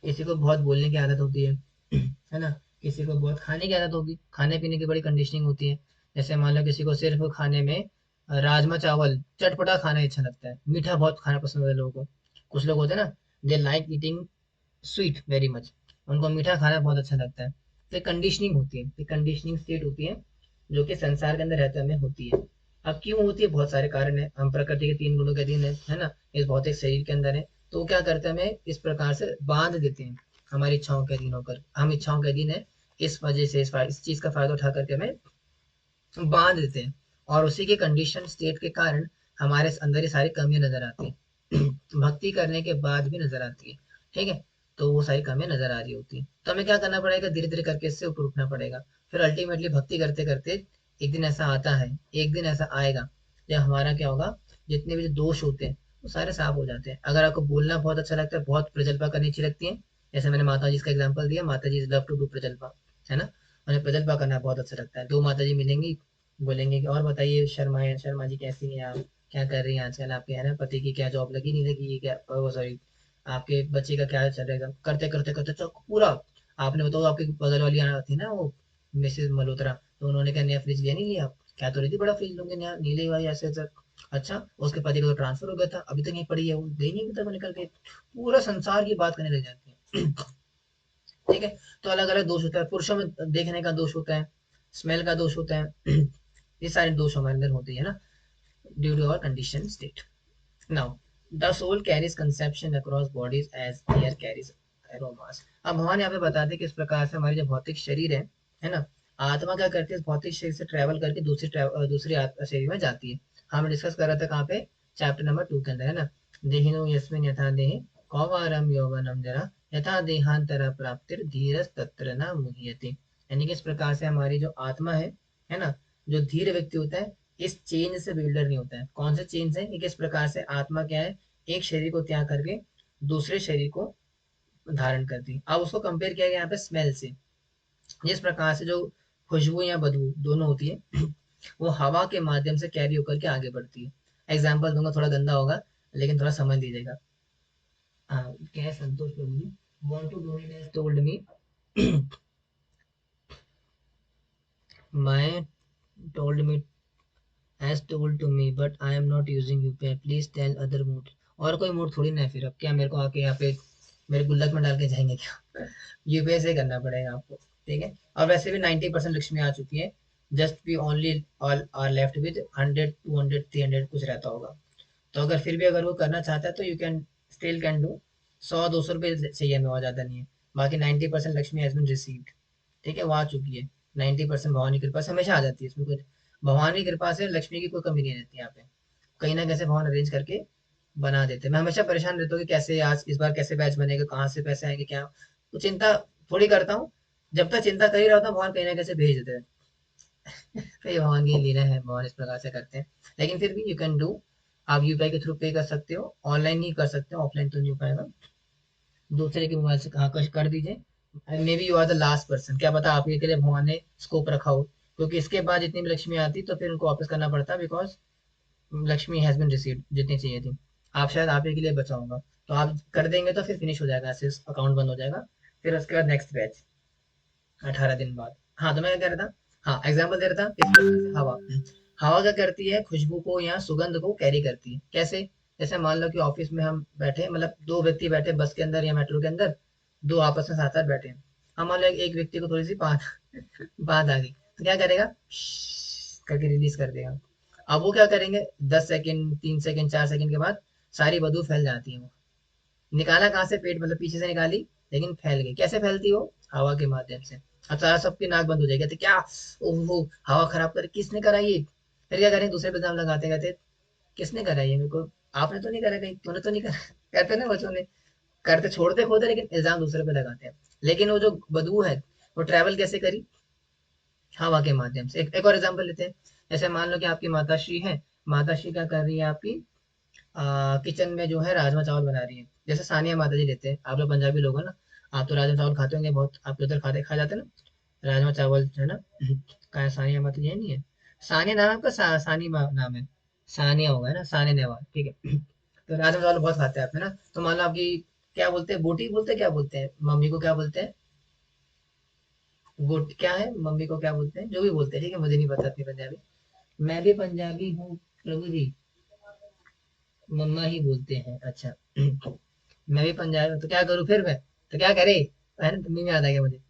किसी को बहुत बोलने की आदत होती है ना, किसी को बहुत खाने की आदत होगी, खाने पीने की बड़ी कंडीशनिंग होती है। जैसे मान लो किसी को सिर्फ खाने में राजमा चावल चटपटा खाना अच्छा लगता है, मीठा बहुत खाना पसंद है लोगों को। कुछ लोग होते हैं ना, they like eating sweet very much, उनको मीठा खाना बहुत अच्छा लगता है। तो कंडीशनिंग होती है, ये कंडीशनिंग स्टेट होती है जो कि संसार के अंदर रहते हमें होती है। अब क्यों होती है, बहुत सारे कारण है। हम प्रकृति के 3 गुणों के अधीन है ना, इस भौतिक शरीर के अंदर है। तो वो क्या करते हैं, हमें इस प्रकार से बांध देते हैं, हमारी इच्छाओं के अधीन होकर। हम इच्छाओं के अधीन है, इस वजह से इस चीज का फायदा उठा करके हमें बांध देते हैं। और उसी के कंडीशन स्टेट के कारण हमारे अंदर ही सारी कमियां नजर आती हैं भक्ति करने के बाद भी नजर आती है। ठीक है, तो वो सारी कमियां नजर आ रही होती है, तो हमें क्या करना पड़ेगा, धीरे धीरे करके इससे ऊपर उठना पड़ेगा। फिर अल्टीमेटली भक्ति करते करते एक दिन ऐसा आता है, एक दिन ऐसा आएगा जब हमारा क्या होगा, जितने भी जो दोष होते हैं वो सारे साफ हो जाते हैं। अगर आपको बोलना बहुत अच्छा लगता है, बहुत प्रजल्पा करनी अच्छी लगती है, जैसे मैंने माता जी का एग्जाम्पल दिया, माता जी लव टू डू प्रजल्पा, है ना, उन्हें प्रजल्पा करना बहुत अच्छा लगता है। दो माता जी मिलेंगी, बोलेंगे कि और बताइए शर्मा जी कैसी हैं आप, क्या कर रही हैं आजकल, आपके है ना पति की क्या जॉब लगी नहीं लगी, क्या वो सॉरी आपके बच्चे का क्या चलेगा, करते करते करते तो पूरा। आपने बताओ, आपके बगल वाली थी ना वो मिसेज मल्होत्रा, तो उन्होंने क्या नया फ्रिज लिया, नहीं लिया, क्या तो रही थी बड़ा फ्रिज लूंगे नया, नीले भाई ऐसे ऐसे। अच्छा, उसके पति का तो ट्रांसफर हो गया था, अभी तक नहीं पड़ी है, वो गई नहीं, अभी तक वो निकल के पूरा संसार की बात करने लग जाती है ठीक है। तो अलग अलग दोष होता है, पुरुषों में देखने का दोष होता है, स्मेल का दोष होता है ये सारे दोष हमारे अंदर होते हैं ना, due to our condition state. Now the soul carries conception across bodies as air carries aromas. अब भगवान यहाँ पे बताते हैं किस प्रकार से हमारी जो भौतिक शरीर है ना, आत्मा क्या करती है, इस भौतिक शरीर से ट्रेवल करके दूसरी शरीर में जाती है। हमने डिस्कस कर रहा था कहाँ पे, चैप्टर नंबर 2 के अंदर, है ना। देहिनो यस्मिन यथा देहि कौमारम यौवनम जरा यथा देहांतरा प्राप्तिर धीरस तत्र न मुह्यते। यानी कि इस प्रकार से हमारी जो आत्मा है ना, जो धीर व्यक्ति होता है, इस चेंज से बिल्डर नहीं होता है। कौन से चेंज है, किस प्रकार से आत्मा क्या है, एक शरीर को त्याग करके दूसरे शरीर को धारण करती है। अब उसको कंपेयर किया गया यहाँ पे स्मेल से। जिस प्रकार से जो खुशबू या बदबू दोनों होती है वो हवा के माध्यम से कैरी होकर के आगे बढ़ती है। एग्जाम्पल दूंगा, थोड़ा गंदा होगा लेकिन थोड़ा समझ लीजिएगा। हाँ, क्या है, संतोष प्रभु जी, want to do it as told me my told me as told to me but I am not using UPI please tell other mode। और कोई मोड थोड़ी ना है, फिर अब क्या मेरे को आके यहाँ पे मेरे गुल्लक में डाल के जाएंगे क्या यूपीआई से करना पड़ेगा आपको। ठीक है, और वैसे भी 90% लक्ष्मी आ चुकी है, जस्ट भी only all are left with 100 200 300 कुछ रहता होगा। तो अगर फिर भी अगर वो करना चाहता है तो you can still can do, 100 200 रुपये चाहिए हमें, और ज्यादा नहीं है। बाकी 90% लक्ष्मी हैज बीन रिसीव्ड। ठीक है, वो आ चुकी है। 90% भगवान की कृपा से हमेशा आ जाती है, इसमें कुछ भगवान की कृपा से लक्ष्मी की कोई कमी नहीं रहती यहाँ पे। कहीं ना कैसे भगवान अरेंज करके बना देते हैं। मैं हमेशा परेशान रहता हूँ कि कैसे आज इस बार कैसे बैच बनेगा, कहाँ से पैसे आएंगे क्या, तो चिंता थोड़ी करता हूँ। जब तक चिंता कर ही रहा होता हूँ, भगवान कहीं ना कैसे भेज देते हैं तो ये भगवान की लीला है, भगवान इस प्रकार से करते हैं। लेकिन फिर भी यू कैन डू, आप यूपीआई के थ्रू पे कर सकते हो, ऑनलाइन ही कर सकते हो, ऑफलाइन तो नहीं हो पाएगा। दूसरे के मोबाइल से कहाँ कर दीजिए। Maybe you are the last person, क्या पता आपके के लिए भगवान ने स्कोप रखा हो, क्योंकि इसके बाद जितनी भी लक्ष्मी आती तो फिर उनको वापस करना पड़ता, because Lakshmi has been received जितनी चाहिए थी। आप शायद आप ही के लिए बचा होगा, तो आप कर देंगे तो फिर फिनिश हो जाएगा, ऐसे अकाउंट बंद हो जाएगा। फिर उसके बाद नेक्स्ट बैच 18 दिन बाद। हाँ, तो मैं क्या कह रहा था, हाँ एग्जाम्पल दे रहा था, किस प्रकार से हवा, हवा क्या करती है, खुशबू को या सुगंध को कैरी करती है। कैसे, जैसे मान लो कि ऑफिस में हम बैठे, मतलब दो व्यक्ति बैठे बस के अंदर या मेट्रो के अंदर, दो आपस में साथ साथ बैठे हैं। हम मान लो एक व्यक्ति को थोड़ी सी बात बात आ गई, तो क्या करेगा, करके रिलीज कर देगा। अब वो क्या करेंगे, 10 सेकंड 3 सेकंड 4 सेकंड के बाद सारी बदबू फैल जाती है। वो निकाला कहाँ से, पेट मतलब पीछे से निकाली, लेकिन फैल गई। कैसे फैलती हो, हवा के माध्यम से। अब सारा सबकी नाक बंद हो जाएगी, कहते क्या, ओहो हवा खराब कर, किसने करा ये। फिर क्या करें, दूसरे पे इल्जाम लगाते, कहते किसने करा ये, मेरे को आपने तो नहीं करा, कहीं तूने तो नहीं करा कहते ना बच्चों ने, करते छोड़ते खोदे लेकिन इल्जाम दूसरे पे लगाते हैं। लेकिन वो जो बदबू है वो ट्रैवल कैसे करी, हवा के माध्यम से। एक और एग्जाम्पल लेते हैं, जैसे मान लो कि आपकी माता श्री है, माता श्री क्या कर रही है आपकी, किचन में जो है राजमा चावल बना रही है। जैसे सानिया माता जी लेते हैं, आप लोग पंजाबी लोग हो ना, आप तो राजमा चावल खाते होंगे बहुत, आपके उधर खाते खा जाते हैं ना राजमा चावल, है ना कहा सानिया माता जी है, नहीं है, सानिया नाम है आपका, सानी नाम है, सानिया होगा, है ना, सानिया नेहवाल, ठीक है तो राजमा चावल बहुत खाते हैं आप, है ना। तो मान लो आपकी क्या बोलते हैं, बोटी बोलते हैं, क्या बोलते हैं मम्मी को, क्या बोलते हैं, बोट क्या है, मम्मी को क्या बोलते हैं, जो भी बोलते हैं, ठीक है, मुझे नहीं पता अपनी पंजाबी। मैं भी पंजाबी हूँ प्रभु जी, मम्मा ही बोलते हैं, अच्छा। मैं भी पंजाबी हूँ, तो क्या करूँ फिर मैं, तो क्या करे, है ना, मीम याद आ गया मुझे,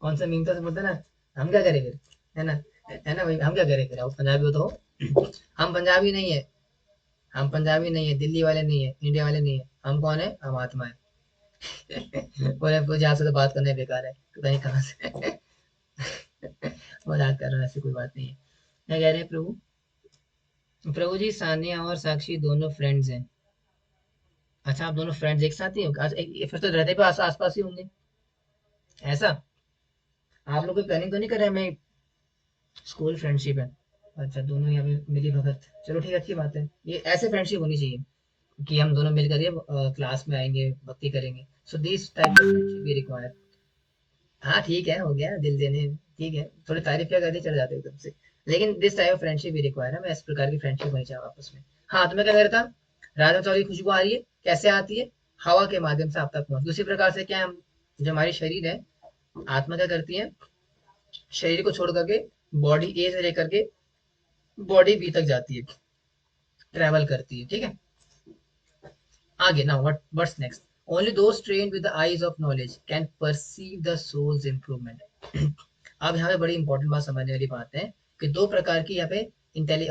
कौन सा मीम था, बोलते ना, हम क्या करें फिर, है ना, है ना भाई, हम क्या करें फिर, आप पंजाबी हो तो हो। हम पंजाबी नहीं है, हम पंजाबी नहीं है, दिल्ली वाले नहीं है, इंडिया वाले नहीं है, हम कौन है, हम आत्मा है। बोले मुझे आपसे तो बात करना बेकार है, पता नहीं कहाँ से। मजाक कर रहा हूँ, ऐसी कोई बात नहीं है। क्या कह रहे हैं प्रभु, प्रभु जी सानिया और साक्षी दोनों फ्रेंड्स हैं। अच्छा, आप दोनों फ्रेंड्स एक साथ ही हो, अच्छा, फिर तो रहते भी आस पास ही होंगे, ऐसा, आप लोग कोई प्लानिंग तो नहीं कर रहे हैं, मैं, स्कूल फ्रेंडशिप है, अच्छा, दोनों यहाँ पे मिली भगत, चलो ठीक है, अच्छी बात है, ये ऐसे फ्रेंडशिप होनी चाहिए कि हम दोनों मिलकर ये क्लास में आएंगे, भक्ति करेंगे, so this type of friendship we require. हाँ ठीक है, हो गया दिल देने, ठीक है, थोड़ी तारीफ क्या करती चढ़ जाते एकदम से, लेकिन दिस टाइप ऑफ फ्रेंडशिप भी रिक्वायर है, मैं इस प्रकार की फ्रेंडशिप होनी चाहिए आपस में। हाँ, तो मैं क्या कह रहा था, राधा चावल की खुशबू आ रही है, कैसे आती है, हवा के माध्यम से आप तक पहुंच, उसी प्रकार से क्या हम, जो हमारी शरीर है, आत्मा क्या करती है, शरीर को छोड़ करके बॉडी ए से लेकर के बॉडी बी तक जाती है, ट्रेवल करती है, ठीक है। आगे ना, what's next, only those trained with the eyes of knowledge can perceive the soul's improvement. अब यहाँ पे बड़ी इंपॉर्टेंट बात समझने वाली बात है कि दो प्रकार की यहाँ पे इंटेलि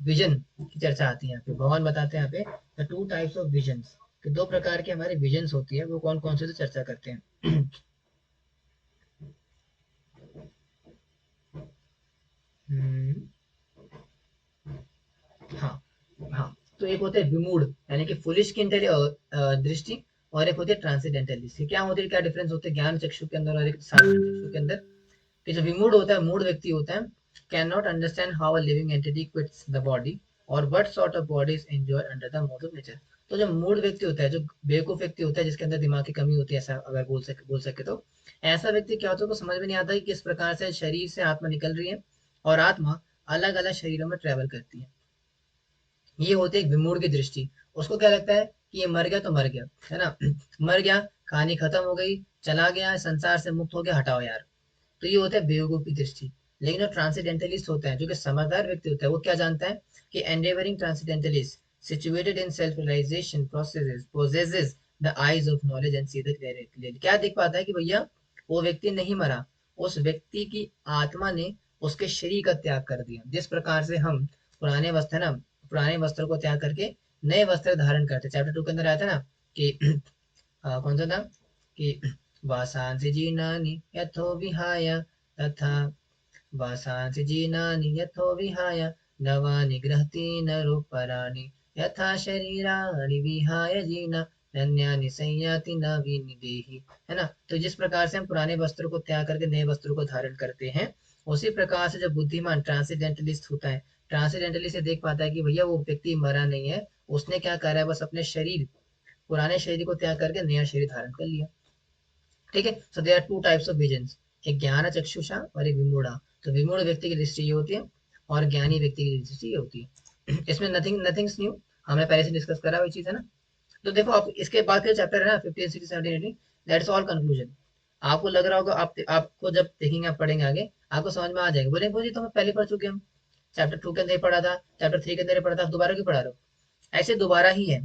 विजन की चर्चा आती है, यहाँ पे भगवान बताते हैं यहाँ पे the two types of visions, कि दो प्रकार के हमारे विजन्स होती है, वो कौन कौन से, तो चर्चा करते हैं। हम्म, हाँ, हाँ, तो एक होते हैं विमूढ़, यानी कि फुलिश की दृष्टि, और एक होती है ट्रांसेंडेंटल दृष्टि। क्या होती है, क्या डिफरेंस होते हैं ज्ञान चक्षु के अंदर और एक साधारण चक्षु के अंदर, कि जो विमूढ़ होता है, मूढ़ व्यक्ति होता है, can not understand how a living entity quits the body और what sort of bodies enjoy under the mode of nature. तो जो मूढ़ व्यक्ति होता है, जो बेवकूफ व्यक्ति होता है, जिसके अंदर दिमाग की कमी होती है, ऐसा अगर बोल सके तो, ऐसा व्यक्ति क्या होता है, उसको समझ में नहीं आता कि किस प्रकार से शरीर से आत्मा निकल रही है, और आत्मा अलग अलग शरीरों में ट्रेवल करती है। ये होती है एक विमूढ़ की दृष्टि, उसको क्या लगता है कि ये मर गया तो मर गया, है ना, मर गया, कहानी खत्म हो गई, चला गया, संसार से मुक्त हो गया, हटाओ यार। तो ये होता है बेवकूफ की दृष्टि। लेकिन जो ट्रांसेंडेंटलिस्ट होता है, जो कि समझदार व्यक्ति होता है, वो क्या जानता है कि endeavouring transcendentalist situated in self realisation processes possesses the eyes of knowledge and see the clearly. क्या देख पाता है कि भैया वो व्यक्ति नहीं मरा, उस व्यक्ति की आत्मा ने उसके शरीर का त्याग कर दिया, जिस प्रकार से हम पुराने वस्त्र ना, पुराने वस्त्र को त्याग करके नए वस्त्र धारण करते, चैप्टर 2 के अंदर आया था ना कि कौन सा था कि वासांसि जीर्णानि यथो विहाय तथा वासांसि जीर्णानि यथो विहाय नवानि गृह्णाति नरोपराणि यथा शरीराणि विहाय जीर्णा नन्यानि संयाति नवीनि देहि, है ना। तो जिस प्रकार से हम पुराने वस्त्रों को त्याग करके नए वस्त्रों को धारण करते हैं, उसी प्रकार से जो बुद्धिमान ट्रांसेंडेंटलिस्ट होता है, ट्रांसेंडेंटलिस्ट से देख पाता है कि भैया वो व्यक्ति मरा नहीं है, उसने क्या करा है, बस अपने शरीर, पुराने शरीर को त्याग करके नया शरीर धारण कर लिया, ठीक है। So there are two types of visions, एक ज्ञान चक्षुषा और एक विमूढ़ा। तो विमूढ़ व्यक्ति की दृष्टि ये होती है, और ज्ञानी व्यक्ति की दृष्टि ये होती है। इसमें नथिंग्स न्यू, हमने पहले से डिस्कस करा हुई चीज है ना। तो देखो, आप इसके बाद के चैप्टर है ना 15 16 17 18, दैट्स ऑल कंक्लूजन। आपको लग रहा होगा, आपको जब देखेंगे, आप पढ़ेंगे आगे, आपको समझ में आ जाएगा, बोलेंगे "वो जी तो हम पहले पढ़ चुके हैं, हम चैप्टर 2 के अंदर ही पढ़ा था, चैप्टर 3 के अंदर ही पढ़ा था, आप दोबारा क्यों पढ़ा रहे हो"। ऐसे दोबारा ही है,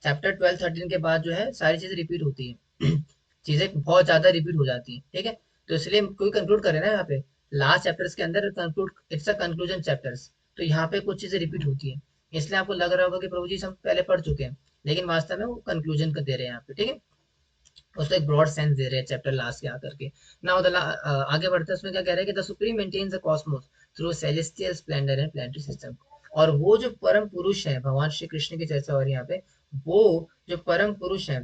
चैप्टर 12 13 के बाद जो है सारी चीजें रिपीट होती है। चीजें बहुत ज्यादा रिपीट हो जाती है, ठीक है। तो इसलिए कोई कंक्लूड करे ना यहाँ पे, लास्ट चैप्टर्स के अंदर conclude, it's a conclusion chapters, तो यहाँ पे कुछ चीजें रिपीट होती है, इसलिए आपको लग रहा होगा कि प्रभु जी हम पहले पढ़ चुके हैं, लेकिन वास्तव में वो कंक्लूजन कर दे रहे हैं यहाँ पे, ठीक है। उसको एक ब्रॉड सेंस दे रहे हैं चैप्टर लास्ट के आकर के। नाउ आगे बढ़ते हैं, उसमें क्या कह रहे हैं कि the supreme maintains the cosmos through celestial splendour and planetary system. और वो जो परम पुरुष है, भगवान श्री कृष्ण की चर्चा हो रही है यहाँ पे, वो जो परम पुरुष है,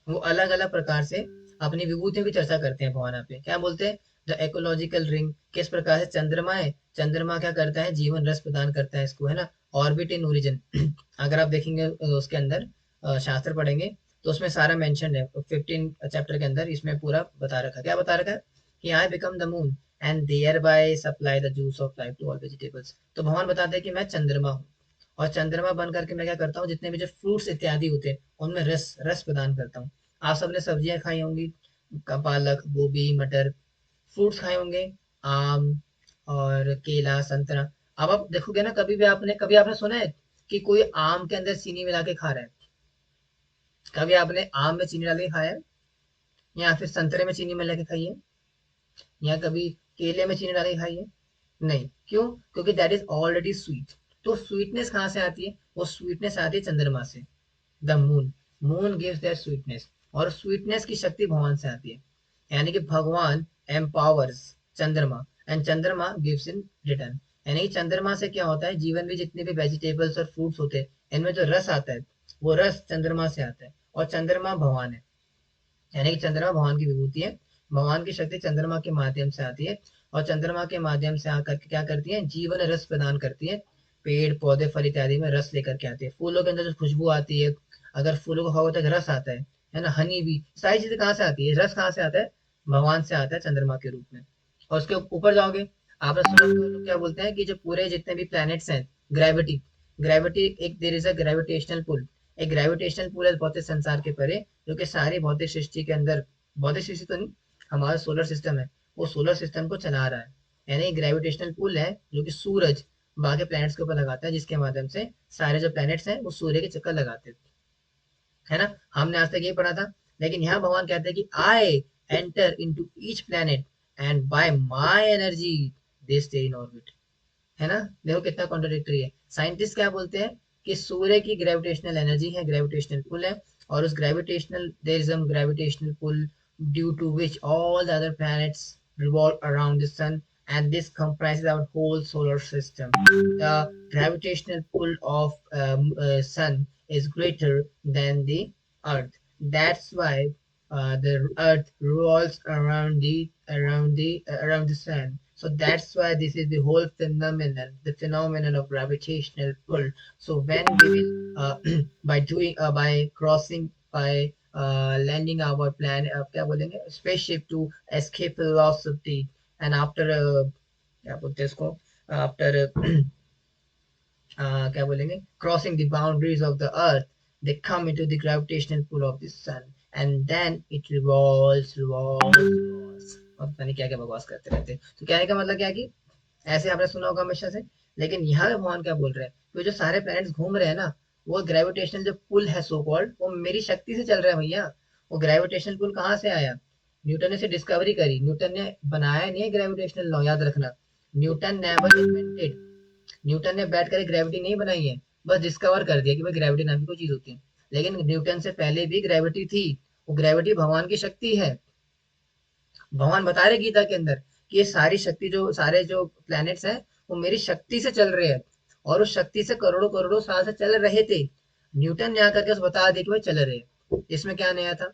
वो अलग अलग प्रकार से अपनी विभूतियों की चर्चा करते हैं भगवान यहाँ पे, क्या बोलते हैं, द इकोलॉजिकल रिंग, किस प्रकार से चंद्रमा है, चंद्रमा क्या करता है, जीवन रस प्रदान करता है इसको, है ना, ऑर्बिट इन ओरिजिन। अगर आप देखेंगे उसके अंदर शास्त्र पढ़ेंगे, तो उसमें सारा मेंशन है 15 चैप्टर के अंदर, इसमें पूरा बता रखा है, क्या बता रखा है कि I become the moon and thereby supply the juice of life to all vegetables. तो भगवान बताते हैं कि मैं चंद्रमा हूँ, और चंद्रमा बन करके मैं क्या करता हूँ, जितने भी जो फ्रूट्स इत्यादि होते हैं उनमें रस रस प्रदान करता हूँ। आप सबने सब्जियां खाई होंगी, पालक, गोभी, मटर। फ्रूट्स खाए होंगे, आम और केला, संतरा। अब आप देखोगे ना, कभी आपने सुना है कि कोई आम के अंदर चीनी मिला के खा रहा है? कभी आपने आम में चीनी डाल के खाया है? या फिर संतरे में चीनी मिला के खाई है? या कभी केले में चीनी डाल के खाई है? नहीं। क्यों? क्योंकि दैट इज ऑलरेडी स्वीट। तो स्वीटनेस कहाँ से आती है? वो स्वीटनेस आती है चंद्रमा से। The moon. Moon gives that sweetness. और स्वीटनेस की शक्ति भगवान से आती है। यानी कि भगवान एम्पावर्स चंद्रमा, एंड चंद्रमा गिव्स इन रिटर्न। यानी कि चंद्रमा से क्या होता है, जीवन में जितने भी वेजिटेबल्स और फ्रूट्स होते हैं, इनमें जो रस आता है, वो रस चंद्रमा से आता है। और चंद्रमा भगवान है, यानी कि चंद्रमा भगवान की विभूति है। भगवान की शक्ति चंद्रमा के माध्यम से आती है। और चंद्रमा के माध्यम से आकर के क्या करती है, जीवन रस प्रदान करती है। पेड़ पौधे फल इत्यादि में रस लेकर के आते हैं। फूलों के अंदर जो खुशबू आती है, अगर फूलों को खाओ तो रस आता है ना, हनी भी। सारी चीजें कहाँ से आती है, रस कहाँ से आता है? भगवान से आता है, चंद्रमा के रूप में। और उसके ऊपर जाओगे, आपने सुना होगा लोग क्या बोलते हैं कि जो पूरे जितने भी प्लैनेट्स हैं, ग्रेविटी, ग्रेविटी एक there is a gravitational pull. एक ग्रेविटेशनल पुल है भौतिक संसार के परे, जो कि सारी भौतिक सृष्टि के अंदर, भौतिक सृष्टि तो नहीं, हमारा सोलर सिस्टम है, वो सोलर सिस्टम को चला रहा है। यानी ग्रेविटेशनल पुल है जो कि सूरज बाकी प्लैनेट्स के ऊपर लगाता है, जिसके माध्यम से सारे जो प्लैनेट्स हैं वो सूर्य के चक्कर लगाते हैं, है ना। हमने आज तक यही पढ़ा था। लेकिन यहाँ भगवान कहते हैं कि I enter into each planet and by my energy they stay in orbit. है ना। देखो कितना कॉन्ट्रोडिक्टरी है। साइंटिस्ट क्या बोलते हैं कि सूर्य की ग्रेविटेशनल एनर्जी है, ग्रेविटेशनल पुल है, और उस gravitational there is a gravitational pull due to which all the other planets revolve around the sun, and this comprises our whole solar system. The gravitational pull of sun is greater than the earth. That's why the earth revolves around the sun. So that's why this is the whole phenomenon, the phenomenon of gravitational pull. So when we will by crossing, by landing our planet, क्या बोलेंगे, spaceship to escape velocity, and after क्या बोलते हैं इसको, after क्या बोलेंगे, crossing the boundaries of the earth, they come into the gravitational pull of the sun, and then it revolves. और पता नहीं क्या क्या बकवास करते रहते हैं। तो कहने का मतलब क्या है कि ऐसे आपने सुना होगा हमेशा से। लेकिन यहाँ पे भगवान क्या बोल रहे हैं, तो जो सारे प्लैनेट्स घूम रहे हैं ना, वो ग्रेविटेशनल जो पुल है सो कॉल्ड, वो मेरी शक्ति से चल रहा है भैया। वो ग्रेविटेशनल पुल कहाँ से आया? न्यूटन ने इसे डिस्कवरी करी। न्यूटन ने बनाया नहीं है ग्रेविटेशनल लॉ, याद रखना। न्यूटन नेवर इन्वेंटेड, न्यूटन ने बैठ कर ग्रेविटी नहीं बनाई है, बस डिस्कवर कर दिया कि भाई ग्रेविटी नाम की कोई चीज होती है। लेकिन न्यूटन से पहले भी ग्रेविटी थी। वो ग्रेविटी भगवान की शक्ति है। भगवान बता रहे गीता के अंदर कि ये सारी शक्ति, जो सारे जो प्लैनेट्स हैं, वो मेरी शक्ति से चल रहे हैं। और उस शक्ति से करोड़ों करोड़ों साल से चल रहे थे। न्यूटन ने आकर के उस बता दिया कि भाई चल रहे हैं। इसमें क्या नया था?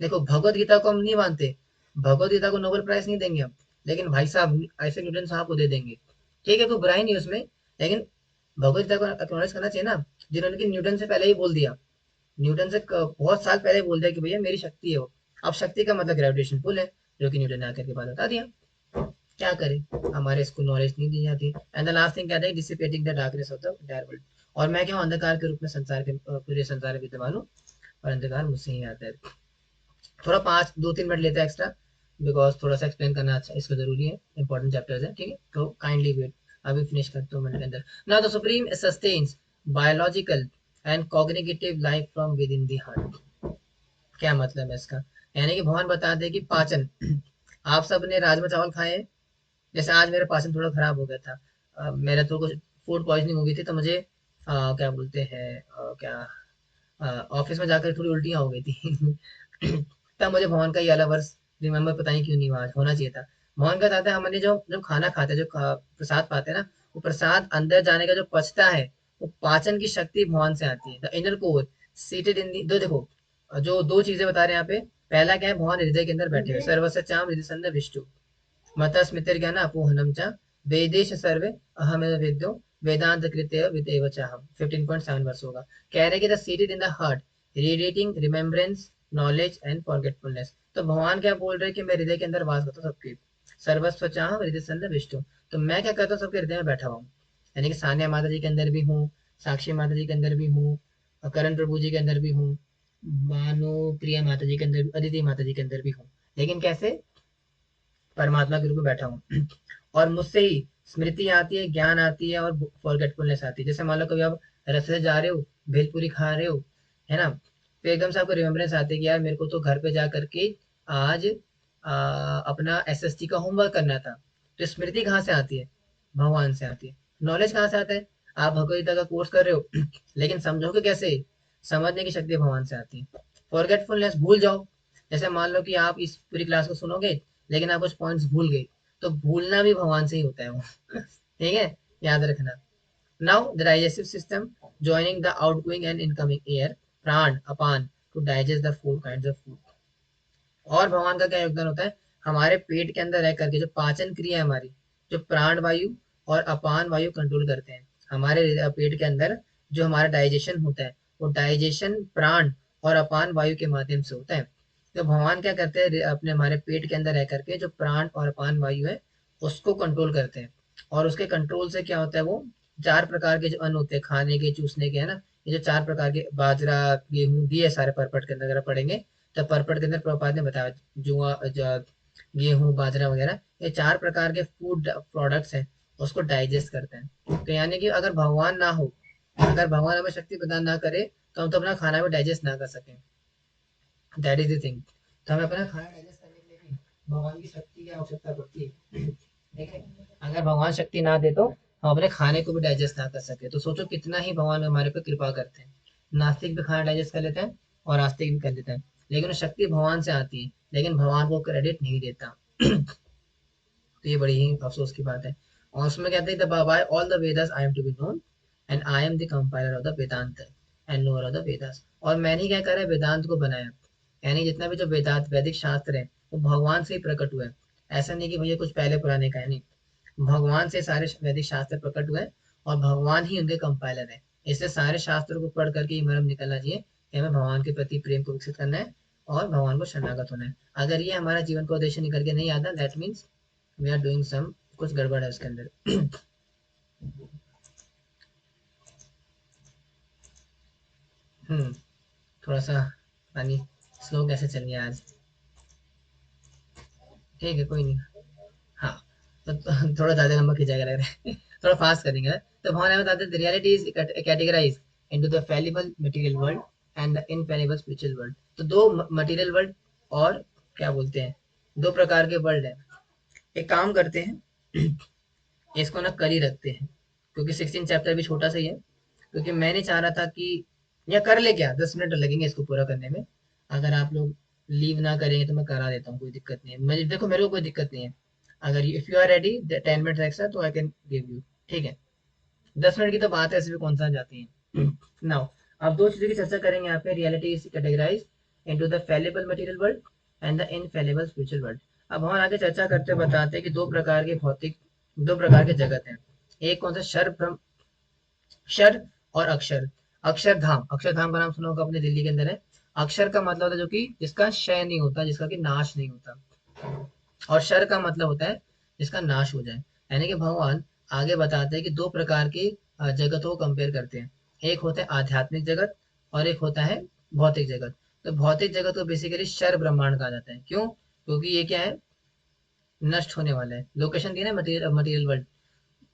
देखो, भगवत गीता को हम नहीं मानते, भगवत गीता को नोबेल प्राइज नहीं देंगे हम, लेकिन भाई साहब ऐसे न्यूटन साहब को दे देंगे। ठीक है, कोई बुराई नहीं उसमें। लेकिन भगवत गीता को एक्नॉलेज करना चाहिए ना, जिन्होंने कि न्यूटन से पहले ही बोल दिया, न्यूटन से बहुत साल पहले बोल दिया कि भैया मेरी शक्ति है वो। अब शक्ति का मतलब ग्रेविटेशन पुल है, जो कि न्यूटन ने आकर के बाद बता दिया। क्या करें, हमारे इसको नॉलेज नहीं दी जाती। एंड द लास्ट थिंग कहते हैं dissipating the darkness of the entire world. और मैं क्या हूँ, अंधकार के रूप में संसार के पूरे संसार में विद्यमान हूँ, और अंधकार मुझसे ही आता है। थोड़ा 5 2 3 मिनट लेते हैं एक्स्ट्रा, बिकॉज थोड़ा सा एक्सप्लेन करना अच्छा इसको जरूरी है, इंपॉर्टेंट चैप्टर्स है। ठीक है, तो काइंडली वेट, अभी फिनिश करते हूँ मिनट के अंदर। Now the supreme sustains biological and cognitive life from with in the heart. क्या मतलब है इसका? यानी कि भगवान बताते हैं कि पाचन, आप सबने राजमा चावल खाए हैं? जैसे आज मेरा पाचन थोड़ा खराब हो गया था, मेरा तो कुछ फूड पॉइजनिंग हो गई थी, तो मुझे क्या बोलते हैं, ऑफिस में जाकर थोड़ी उल्टियाँ हो गई थी। तब मुझे भगवान का ये वाला वर्ष रिमेम्बर, पता नहीं क्यों नहीं हुआ, आज होना चाहिए था। भगवान का बताता है, हमने जो जब खाना खाते हैं, जो प्रसाद पाते हैं ना, वो प्रसाद अंदर जाने का जो पचता है, वो पाचन की शक्ति भगवान से आती है। The inner core seated in the, दो देखो, जो दो चीजें बता रहे हैं यहाँ पे। पहला क्या है, भगवान हृदय के अंदर बैठे हुए, सर्वस्य चाम हृदय संद विष्णु, मता स्मृतिर्ज्ञान अपोहनम च वेदेश सर्वे अहमेव वेद्यो वेदांत कृतय विदेव चाहम। 15.7 वर्ष होगा। कह रहे कि the seated in the heart radiating remembrance, knowledge and forgetfulness. तो भगवान क्या बोल रहे हैं कि मैं हृदय के अंदर वास करता हूँ सबके, सर्वस्व चाहम हृदय संद विष्णु। तो मैं क्या करता हूँ, सबके हृदय में बैठा हुआ हूँ। यानी कि सानिया माता जी के अंदर भी हूँ, साक्षी माता जी के अंदर भी हूँ, करण प्रभु जी के अंदर भी हूँ, भानुप्रिया माता जी के अंदर, अदिति माता जी के अंदर भी हूँ, लेकिन कैसे? परमात्मा के रूप में बैठा हूँ। और मुझसे ही स्मृति आती है, ज्ञान आती है और फॉरगेटफुलनेस आती है। जैसे मान लो कभी आप रास्ते से जा रहे हो, भेलपूरी खा रहे हो, है ना, तो एकदम से आपको रिमेम्बरेंस आती है कि यार मेरे को तो घर पे जा करके आज अपना एसएसटी का होमवर्क करना था। तो स्मृति कहाँ से आती है? भगवान से आती है। नॉलेज कहाँ से आता है? आप भगवद गीता का कोर्स कर रहे हो लेकिन समझोगे कैसे? समझने की शक्ति भगवान से आती है। फॉरगेटफुलनेस, भूल जाओ। जैसे मान लो कि आप इस पूरी क्लास को सुनोगे लेकिन आप कुछ पॉइंट्स भूल गए, तो भूलना भी भगवान से ही होता है वो ठीक है, याद रखना। Now the digestive system joining the outgoing and incoming air, प्राण अपान, to digest the four kinds of food। और भगवान का क्या योगदान होता है? हमारे पेट के अंदर रह करके जो पाचन क्रिया है हमारी, जो प्राण वायु और अपान वायु कंट्रोल करते हैं हमारे पेट के अंदर, जो हमारा डाइजेशन होता है वो डाइजेशन प्राण और अपान वायु के माध्यम से होता है। तो भगवान क्या करते हैं? अपने हमारे पेट के अंदर रह करके जो प्राण और अपान वायु है उसको कंट्रोल करते हैं। और उसके कंट्रोल से क्या होता है? वो चार प्रकार के जो अन्न होते हैं खाने के, चूसने के, है ना, ये जो चार प्रकार के, बाजरा, गेहूं दिए सारे पर्पट के अंदर अगर पढ़ेंगे तो पर्पट के अंदर प्रभुपाद ने बताया, गेहूं बाजरा वगैरह, ये चार प्रकार के फूड प्रोडक्ट्स हैं, उसको डाइजेस्ट करते हैं। तो यानी कि अगर भगवान ना हो, अगर भगवान हमें शक्ति प्रदान ना करे, तो हम तो अपना खाना भी डाइजेस्ट ना कर सकें। That is the thing. तो हमें अपना खाना डाइजेस्ट करने के लिए भी भगवान की शक्ति की आवश्यकता पड़ती है ठीक है। अगर भगवान शक्ति ना दे तो हम अपने खाने को भी डाइजेस्ट ना कर सके। तो सोचो कितना ही भगवान हमारे पे कृपा करते हैं। नास्तिक भी खाना डाइजेस्ट कर लेते हैं और आस्तिक भी कर लेते हैं, लेकिन वो शक्ति भगवान से आती है, लेकिन भगवान को क्रेडिट नहीं देता तो ये बड़ी ही अफसोस की बात है। और उसमें कहते हैं by all the Vedas I am to be known and I am the compiler of the Vedanta and knower of the Vedas. और मैंने क्या करा है? वेदांत को बनाया। यानी जितना भी जो वेदांत वैदिक शास्त्र है वो भगवान से ही प्रकट हुआ है। ऐसा नहीं कि भैया कुछ पहले पुराने का है, नहीं, भगवान से सारे वैदिक शास्त्र प्रकट हुए और भगवान ही उनके कंपाइलर है। इसलिए सारे शास्त्रों को पढ़ करके ये मर्म निकलना चाहिए कि हमें भगवान के प्रति प्रेम को विकसित करना है और भगवान को शरणागत होना है। अगर ये हमारा जीवन का उद्देश्य निकल के नहीं आता, that means we are doing some, कुछ गड़बड़ है उसके अंदर हम्म थोड़ा सा पानी स्लो कैसे चल गया आज? ठीक है, कोई नहीं। हाँ, तो थोड़ा ज्यादा नंबर खिंचाएगा लग रहा है थोड़ा फास्ट करेंगे ना। तो भगवान हमें बताते हैं reality is categorise into the fallible material world and the infallible spiritual world. तो दो मटेरियल वर्ल्ड और क्या बोलते हैं, दो प्रकार के वर्ल्ड है। एक काम करते हैं इसको ना कल ही रखते हैं, क्योंकि 16 चैप्टर भी छोटा सा ही है। क्योंकि मैं नहीं चाह रहा था कि, या कर ले क्या, 10 मिनट लगेंगे इसको पूरा करने में। अगर आप लोग लीव ना करेंगे तो मैं करा देता हूँ, कोई दिक्कत नहीं है। मैं देखो, मेरे को कोई दिक्कत नहीं है। अगर if you are ready 10 minute extra तो आई कैन गिव यू, ठीक है। 10 मिनट की तो बात है, ऐसे भी कौन सा जाती है नाउ। अब दो चीजों की चर्चा करेंगे यहाँ पे। Reality is categorise into the fallible material world and the infallible spiritual world. अब हम आगे चर्चा करते बताते हैं कि दो प्रकार के भौतिक, दो प्रकार के जगत हैं। एक कौन सा? शर ब्रह्म, क्षर और अक्षर। अक्षरधाम, अक्षरधाम का नाम सुना होगा अपने, दिल्ली के अंदर है। अक्षर का मतलब होता है जो कि जिसका क्षय नहीं होता, जिसका कि नाश नहीं होता। और शर का मतलब होता है जिसका नाश हो जाए। यानी कि भगवान आगे बताते हैं कि दो प्रकार के जगतों को कंपेयर करते हैं। एक होता है आध्यात्मिक जगत और एक होता है भौतिक जगत। तो भौतिक जगत को बेसिकली शर ब्रह्मांड कहा जाता है। क्यों? क्योंकि ये क्या है? नष्ट होने वाला है। लोकेशन दी ना, material material world.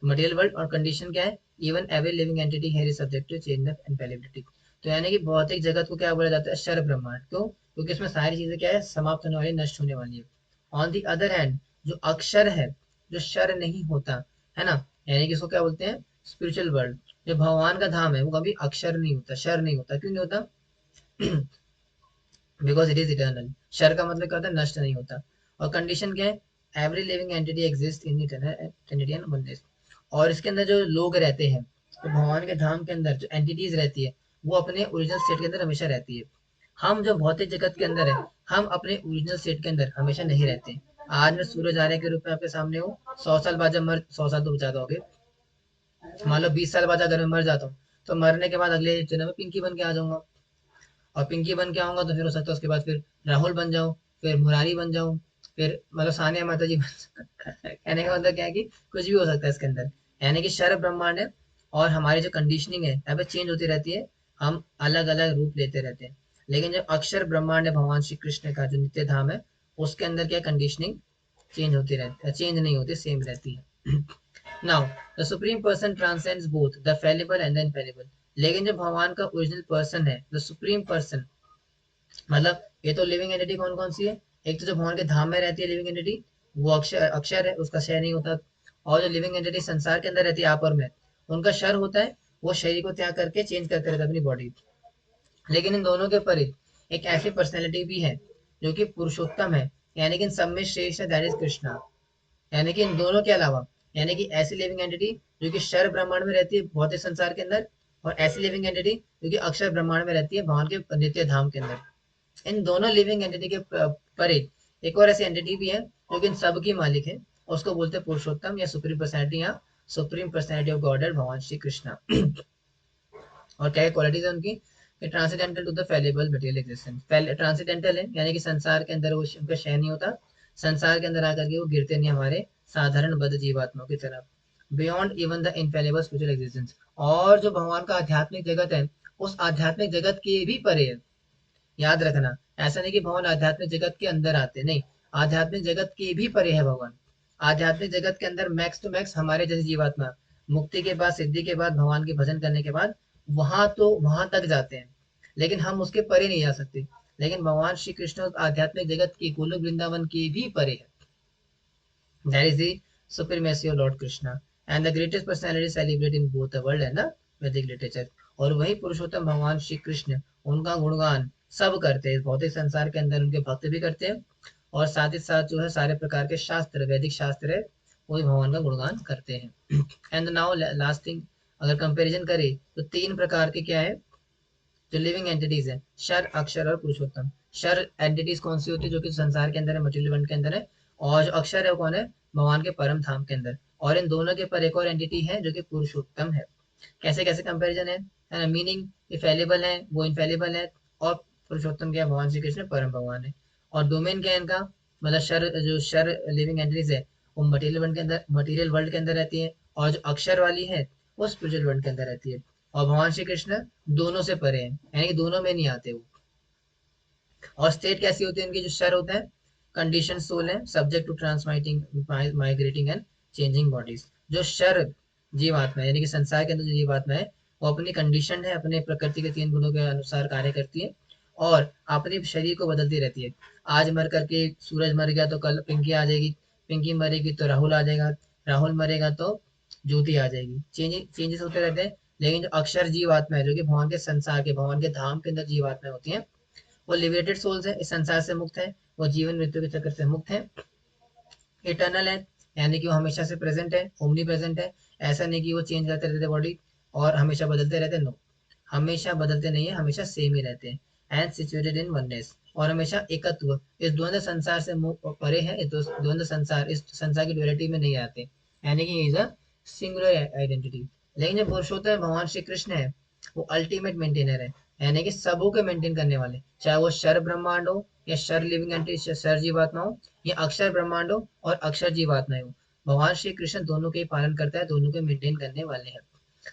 Material world और कंडीशन क्या है? Even every living entity here is subject to change of infallibility. तो यानी कि भौतिक जगत को क्या बोला जाता है? शर ब्रह्मांड। क्यों? क्योंकि इसमें सारी चीजें क्या है? समाप्त होने वाली, नष्ट होने वाली है। ऑन दी अदर हैंड जो अक्षर है, जो शर नहीं होता, है ना, यानी कि इसको क्या बोलते हैं? Spiritual world. जो भगवान का धाम है वो कभी अक्षर नहीं होता, शर नहीं होता। क्यों नहीं होता? Because it is eternal. Sir का मतलब क्या होता है? नष्ट नहीं होता। और कंडीशन क्या है? Every living entity exist in eternity and oneness. और इसके अंदर जो लोग रहते हैं, तो भगवान के धाम के अंदर जो एंटिटीज रहती है वो अपने ओरिजिनल स्टेट के अंदर हमेशा रहती है। हम जो भौतिक जगत के अंदर है, हम अपने ओरिजिनल स्टेट के अंदर हमेशा नहीं रहते। आज मैं सूरज आर्य के रूप में आपके सामने हूँ, 100 साल बाद जब मर, 100 साल तो ज्यादा हो गए, मान लो 20 साल बाद अगर मैं मर जाता हूँ, तो मरने के बाद अगले जन्म में पिंकी बन के आ जाऊंगा। और पिंकी बन के आऊंगा तो फिर हो सकता है उसके बाद फिर राहुल बन जाऊं, फिर मुरारी बन जाऊं, फिर मतलब सानिया माता जी बन कहने का मतलब क्या है कि कुछ भी हो सकता है इसके अंदर। यानी कि शर ब्रह्मांड है और हमारी जो कंडीशनिंग है यहाँ पे चेंज होती रहती है, हम अलग अलग रूप लेते रहते हैं। लेकिन जो अक्षर ब्रह्मांड है भगवान श्री कृष्ण का जो नित्य धाम है, उसके अंदर क्या कंडीशनिंग चेंज होती रहती है, चेंज नहीं होती, सेम रहती है। Now the supreme person transcends both the fallible and the infallible. लेकिन जो भगवान का ओरिजिनल पर्सन है, द सुप्रीम पर्सन, मतलब ये तो लिविंग एंटिटी कौन कौन सी है, एक तो जो भगवान के धाम में रहती है लिविंग एंटिटी, वो अक्षर अक्षर है, उसका क्षय नहीं होता। और जो लिविंग एंटिटी संसार के अंदर रहती है आपर में, उनका शर होता है, वो शरीर को त्याग करके चेंज करते रहता है अपनी बॉडी। लेकिन इन दोनों के परे एक ऐसी पर्सनैलिटी भी है जो कि पुरुषोत्तम है, यानी कि इन सब में श्रेष्ठ है, दैट इज कृष्णा। यानी कि इन दोनों के अलावा, यानी कि ऐसी लिविंग एंटिटी जो कि शर ब्रह्मांड में रहती है भौतिक संसार के अंदर, और ऐसी लिविंग एंटिटी जो कि अक्षर ब्रह्मांड में रहती है भगवान के नित्य धाम के अंदर। इन दोनों लिविंग एंटिटी के परे एक और ऐसी एंटिटी भी है जो कि इन सब की मालिक है, उसको बोलते हैं पुरुषोत्तम या सुप्रीम पर्सनैलिटी या सुप्रीम पर्सनैलिटी ऑफ गॉड भगवान श्री कृष्णा। और क्या क्वालिटीज है उनकी, transcendental to the fallible material existence. Transcendental है यानी कि संसार के अंदर वो उनका शय नहीं होता, संसार के अंदर आकर के वो गिरते नहीं हमारे साधारण बद्ध जीवात्माओं की तरफ। Beyond even the infallible spiritual existence. और जो भगवान का आध्यात्मिक जगत है, उस आध्यात्मिक जगत के भी परे है। याद रखना, ऐसा नहीं कि भगवान आध्यात्मिक जगत के अंदर आते, नहीं, आध्यात्मिक जगत के भी परे है भगवान। आध्यात्मिक जगत के अंदर मैक्स टू मैक्स हमारे जैसे जीवात्मा मुक्ति के बाद, सिद्धि के बाद, भगवान के भजन करने के बाद वहां तक जाते हैं, लेकिन हम उसके परे नहीं जा सकते। लेकिन भगवान श्री कृष्ण आध्यात्मिक जगत की गोलोक वृंदावन के भी परे है। That is the supremacy of Lord Krishna and the greatest personality celebrated in both the world and the Vedic literature। और वही पुरुषोत्तम भगवान श्री कृष्ण, उनका गुणगान सब करते हैं भौतिक संसार के अंदर, उनके भक्त भी करते हैं, और साथ ही साथ जो है सारे प्रकार के शास्त्र, वैदिक शास्त्र है, वही भगवान का गुणगान करते हैं। एंड नाउ लास्ट थिंग, अगर कंपैरिजन करें तो तीन प्रकार के क्या है जो लिविंग एंटिटीज है, शर, अक्षर और पुरुषोत्तम। शर एंटिटीज कौन सी होती है, जो कि संसार के अंदर है, मटेरियल वर्ल्ड के अंदर है। और जो अक्षर है वो कौन है, भगवान के परम धाम के अंदर। और इन दोनों के पर एक और एंटिटी है जो कि पुरुषोत्तम है। कैसे कैसे कंपैरिजन है ना, मीनिंग ये फैलेबल है, वो इनफेलेबल है, और पुरुषोत्तम क्या है, भगवान श्री कृष्ण परम भगवान है। और डोमेन क्या है इनका, मतलब शर, जो शर लिविंग एंटिटीज है वो मटेरियल वर्ल्ड के अंदर, मटेरियल वर्ल्ड के अंदर रहती है, और जो अक्षर वाली है वो स्पिरिचुअल वर्ल्ड के अंदर रहती है। और भगवान श्री कृष्ण दोनों से परे हैं, यानी कि दोनों में नहीं आते वो। और स्टेट कैसी होती है इनकी, जो शर होता है कंडीशन सोल है, subject to transmigrating migrating and changing bodies. जो शर जीवात्मा है, यानी कि संसार के अंदर जो जीवात्मा है, वो अपनी कंडीशन है, अपने प्रकृति के तीन गुणों के अनुसार कार्य करती है, और अपने शरीर को बदलती रहती है। आज मर करके सूरज मर गया तो कल पिंकी आ जाएगी, पिंकी मरेगी तो राहुल आ जाएगा, राहुल मरेगा तो ज्योति आ जाएगी। चेंजेस होते रहते हैं। लेकिन जो अक्षर जीवात्मा है, जो कि भगवान के संसार के, भगवान के धाम के अंदर जीवात्मा होती है, वो लिबरेटेड सोल्स है, इस संसार से मुक्त है, वो जीवन मृत्यु के चक्कर से मुक्त है, इटर्नल है, यानी कि वो हमेशा से प्रेजेंट है, ओमनी प्रेजेंट है। ऐसा नहीं कि वो चेंज करते रहते बॉडी और हमेशा बदलते रहते, नो, हमेशा बदलते नहीं है, हमेशा सेम ही रहते हैं। एंड सिचुएटेड इन वननेस, और हमेशा एकत्व, इस द्वंद्व संसार से परे है, इस द्वंद्व संसार, इस संसार की ड्युअलिटी में नहीं आते, यानी कि इज अ सिंगुलर आइडेंटिटी। लेकिन जो पुरुषोत्तम भगवान श्री कृष्ण है, वो अल्टीमेट मेंटेनर है, यानी कि सबों के मेंटेन करने वाले, चाहे वो शर ब्रह्मांड हो या शर लिविंग एंटिटी, शर जीवात्मा हो, या अक्षर ब्रह्मांड हो और अक्षर जीवात्मा हो, भगवान श्री कृष्ण दोनों के ही पालन करता है, दोनों के मेंटेन करने वाले हैं।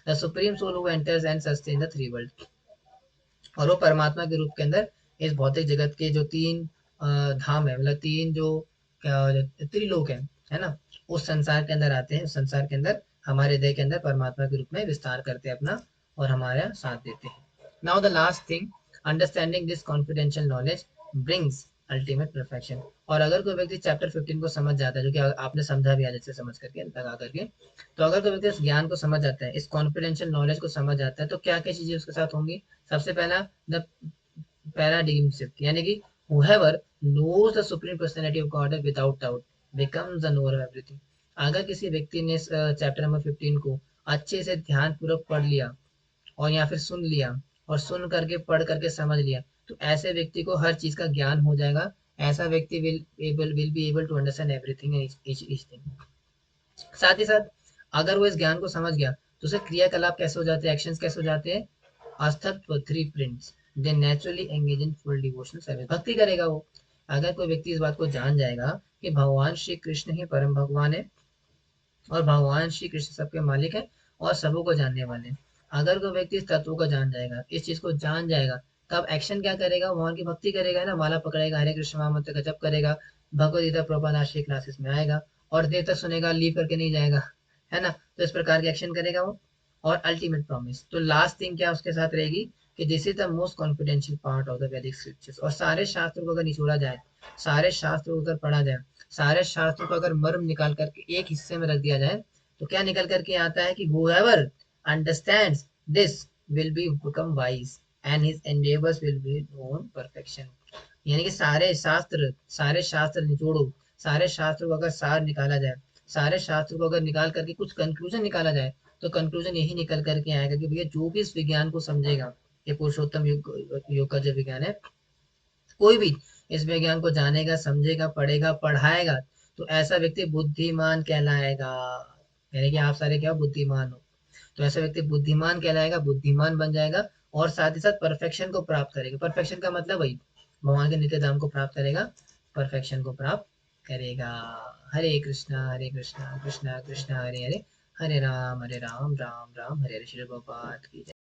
The supreme soul who enters and sustain the three world. और वो परमात्मा के रूप के अंदर इस भौतिक जगत के जो तीन धाम है, मतलब तीन जो त्रिलोक है ना, उस संसार के अंदर आते हैं, उस संसार के अंदर हमारे हृदय के अंदर परमात्मा के रूप में विस्तार करते हैं अपना, और हमारा साथ देते हैं। Now the last thing, understanding this confidential knowledge brings ultimate perfection. और अगर कोई व्यक्ति चैप्टर 15 को समझ जाता है, जो कि आपने समझा भी आज से समझ करके लगा करके, तो अगर कोई व्यक्ति इस ज्ञान को समझ जाता है, इस कॉन्फिडेंशियल नॉलेज को समझ जाता है, तो क्या क्या चीजें उसके साथ होंगी। सबसे पहला, द paradigm shift, यानी कि whoever knows the supreme personality of God without doubt becomes the knower of everything। अगर किसी व्यक्ति ने चैप्टर नंबर 15 को अच्छे से ध्यान पूर्वक पढ़ लिया, और या फिर सुन लिया, और सुन करके पढ़ करके समझ लिया, तो ऐसे व्यक्ति को हर चीज का ज्ञान हो जाएगा। ऐसा व्यक्ति will be able to understand everything and each thing. साथ ही साथ अगर वो इस ज्ञान को समझ गया, तो उसे क्रियाकलाप कैसे हो जाते हैं, एक्शंस कैसे हो जाते हैं, अस्थत्व three prints, they naturally engage in full devotional service, भक्ति करेगा वो। अगर कोई व्यक्ति इस बात को जान जाएगा कि भगवान श्री कृष्ण ही परम भगवान है, और भगवान श्री कृष्ण सबके मालिक है, और सबों को जानने वाले हैं। अगर कोई व्यक्ति इस तत्व को जान जाएगा, इस चीज को जान जाएगा, तब एक्शन क्या करेगा, भगवान की भक्ति करेगा ना, माला पकड़ेगा, हरे कृष्ण महामंत्र का जप करेगा, भगवद गीता प्रोपान आश्रय क्लासेस में आएगा और देर तक सुनेगा, लीव करके नहीं जाएगा, है ना। तो इस प्रकार के एक्शन करेगा वो। और अल्टीमेट प्रॉमिस, तो लास्ट थिंग क्या उसके साथ रहेगी कि this is the most confidential part of the वैदिक स्क्रिप्चर्स। और सारे शास्त्रों को अगर निचोड़ा जाए, सारे शास्त्रों को अगर पढ़ा जाए, सारे शास्त्रों को अगर मर्म निकाल करके एक हिस्से में रख दिया जाए, तो क्या निकल करके आता है कि whoever understands this will be become wise and his endeavors will be known perfection। यानी कि सारे शास्त्र निचोड़ो, सारे शास्त्रों को अगर सार निकाला जाए, सारे शास्त्रों को अगर निकाल करके कुछ कंक्लूजन निकाला जाए, तो कंक्लूजन यही निकल करके आएगा कि भैया जो भी इस विज्ञान को समझेगा, ये पुरुषोत्तम योग का जो विज्ञान है, कोई भी इस विज्ञान को जानेगा, समझेगा, पढ़ेगा, पढ़ाएगा, तो ऐसा व्यक्ति बुद्धिमान कहलाएगा। यानी कि आप सारे क्या बुद्धिमान हो, तो ऐसा व्यक्ति बुद्धिमान कहलाएगा, बुद्धिमान बन जाएगा, और साथ ही साथ परफेक्शन को प्राप्त करेगा। परफेक्शन का मतलब वही भगवान के नित्य धाम को प्राप्त करेगा, परफेक्शन को प्राप्त करेगा। हरे कृष्णा कृष्णा कृष्णा हरे हरे, हरे राम राम राम हरे हरे। श्री प्रभुपाद की जय।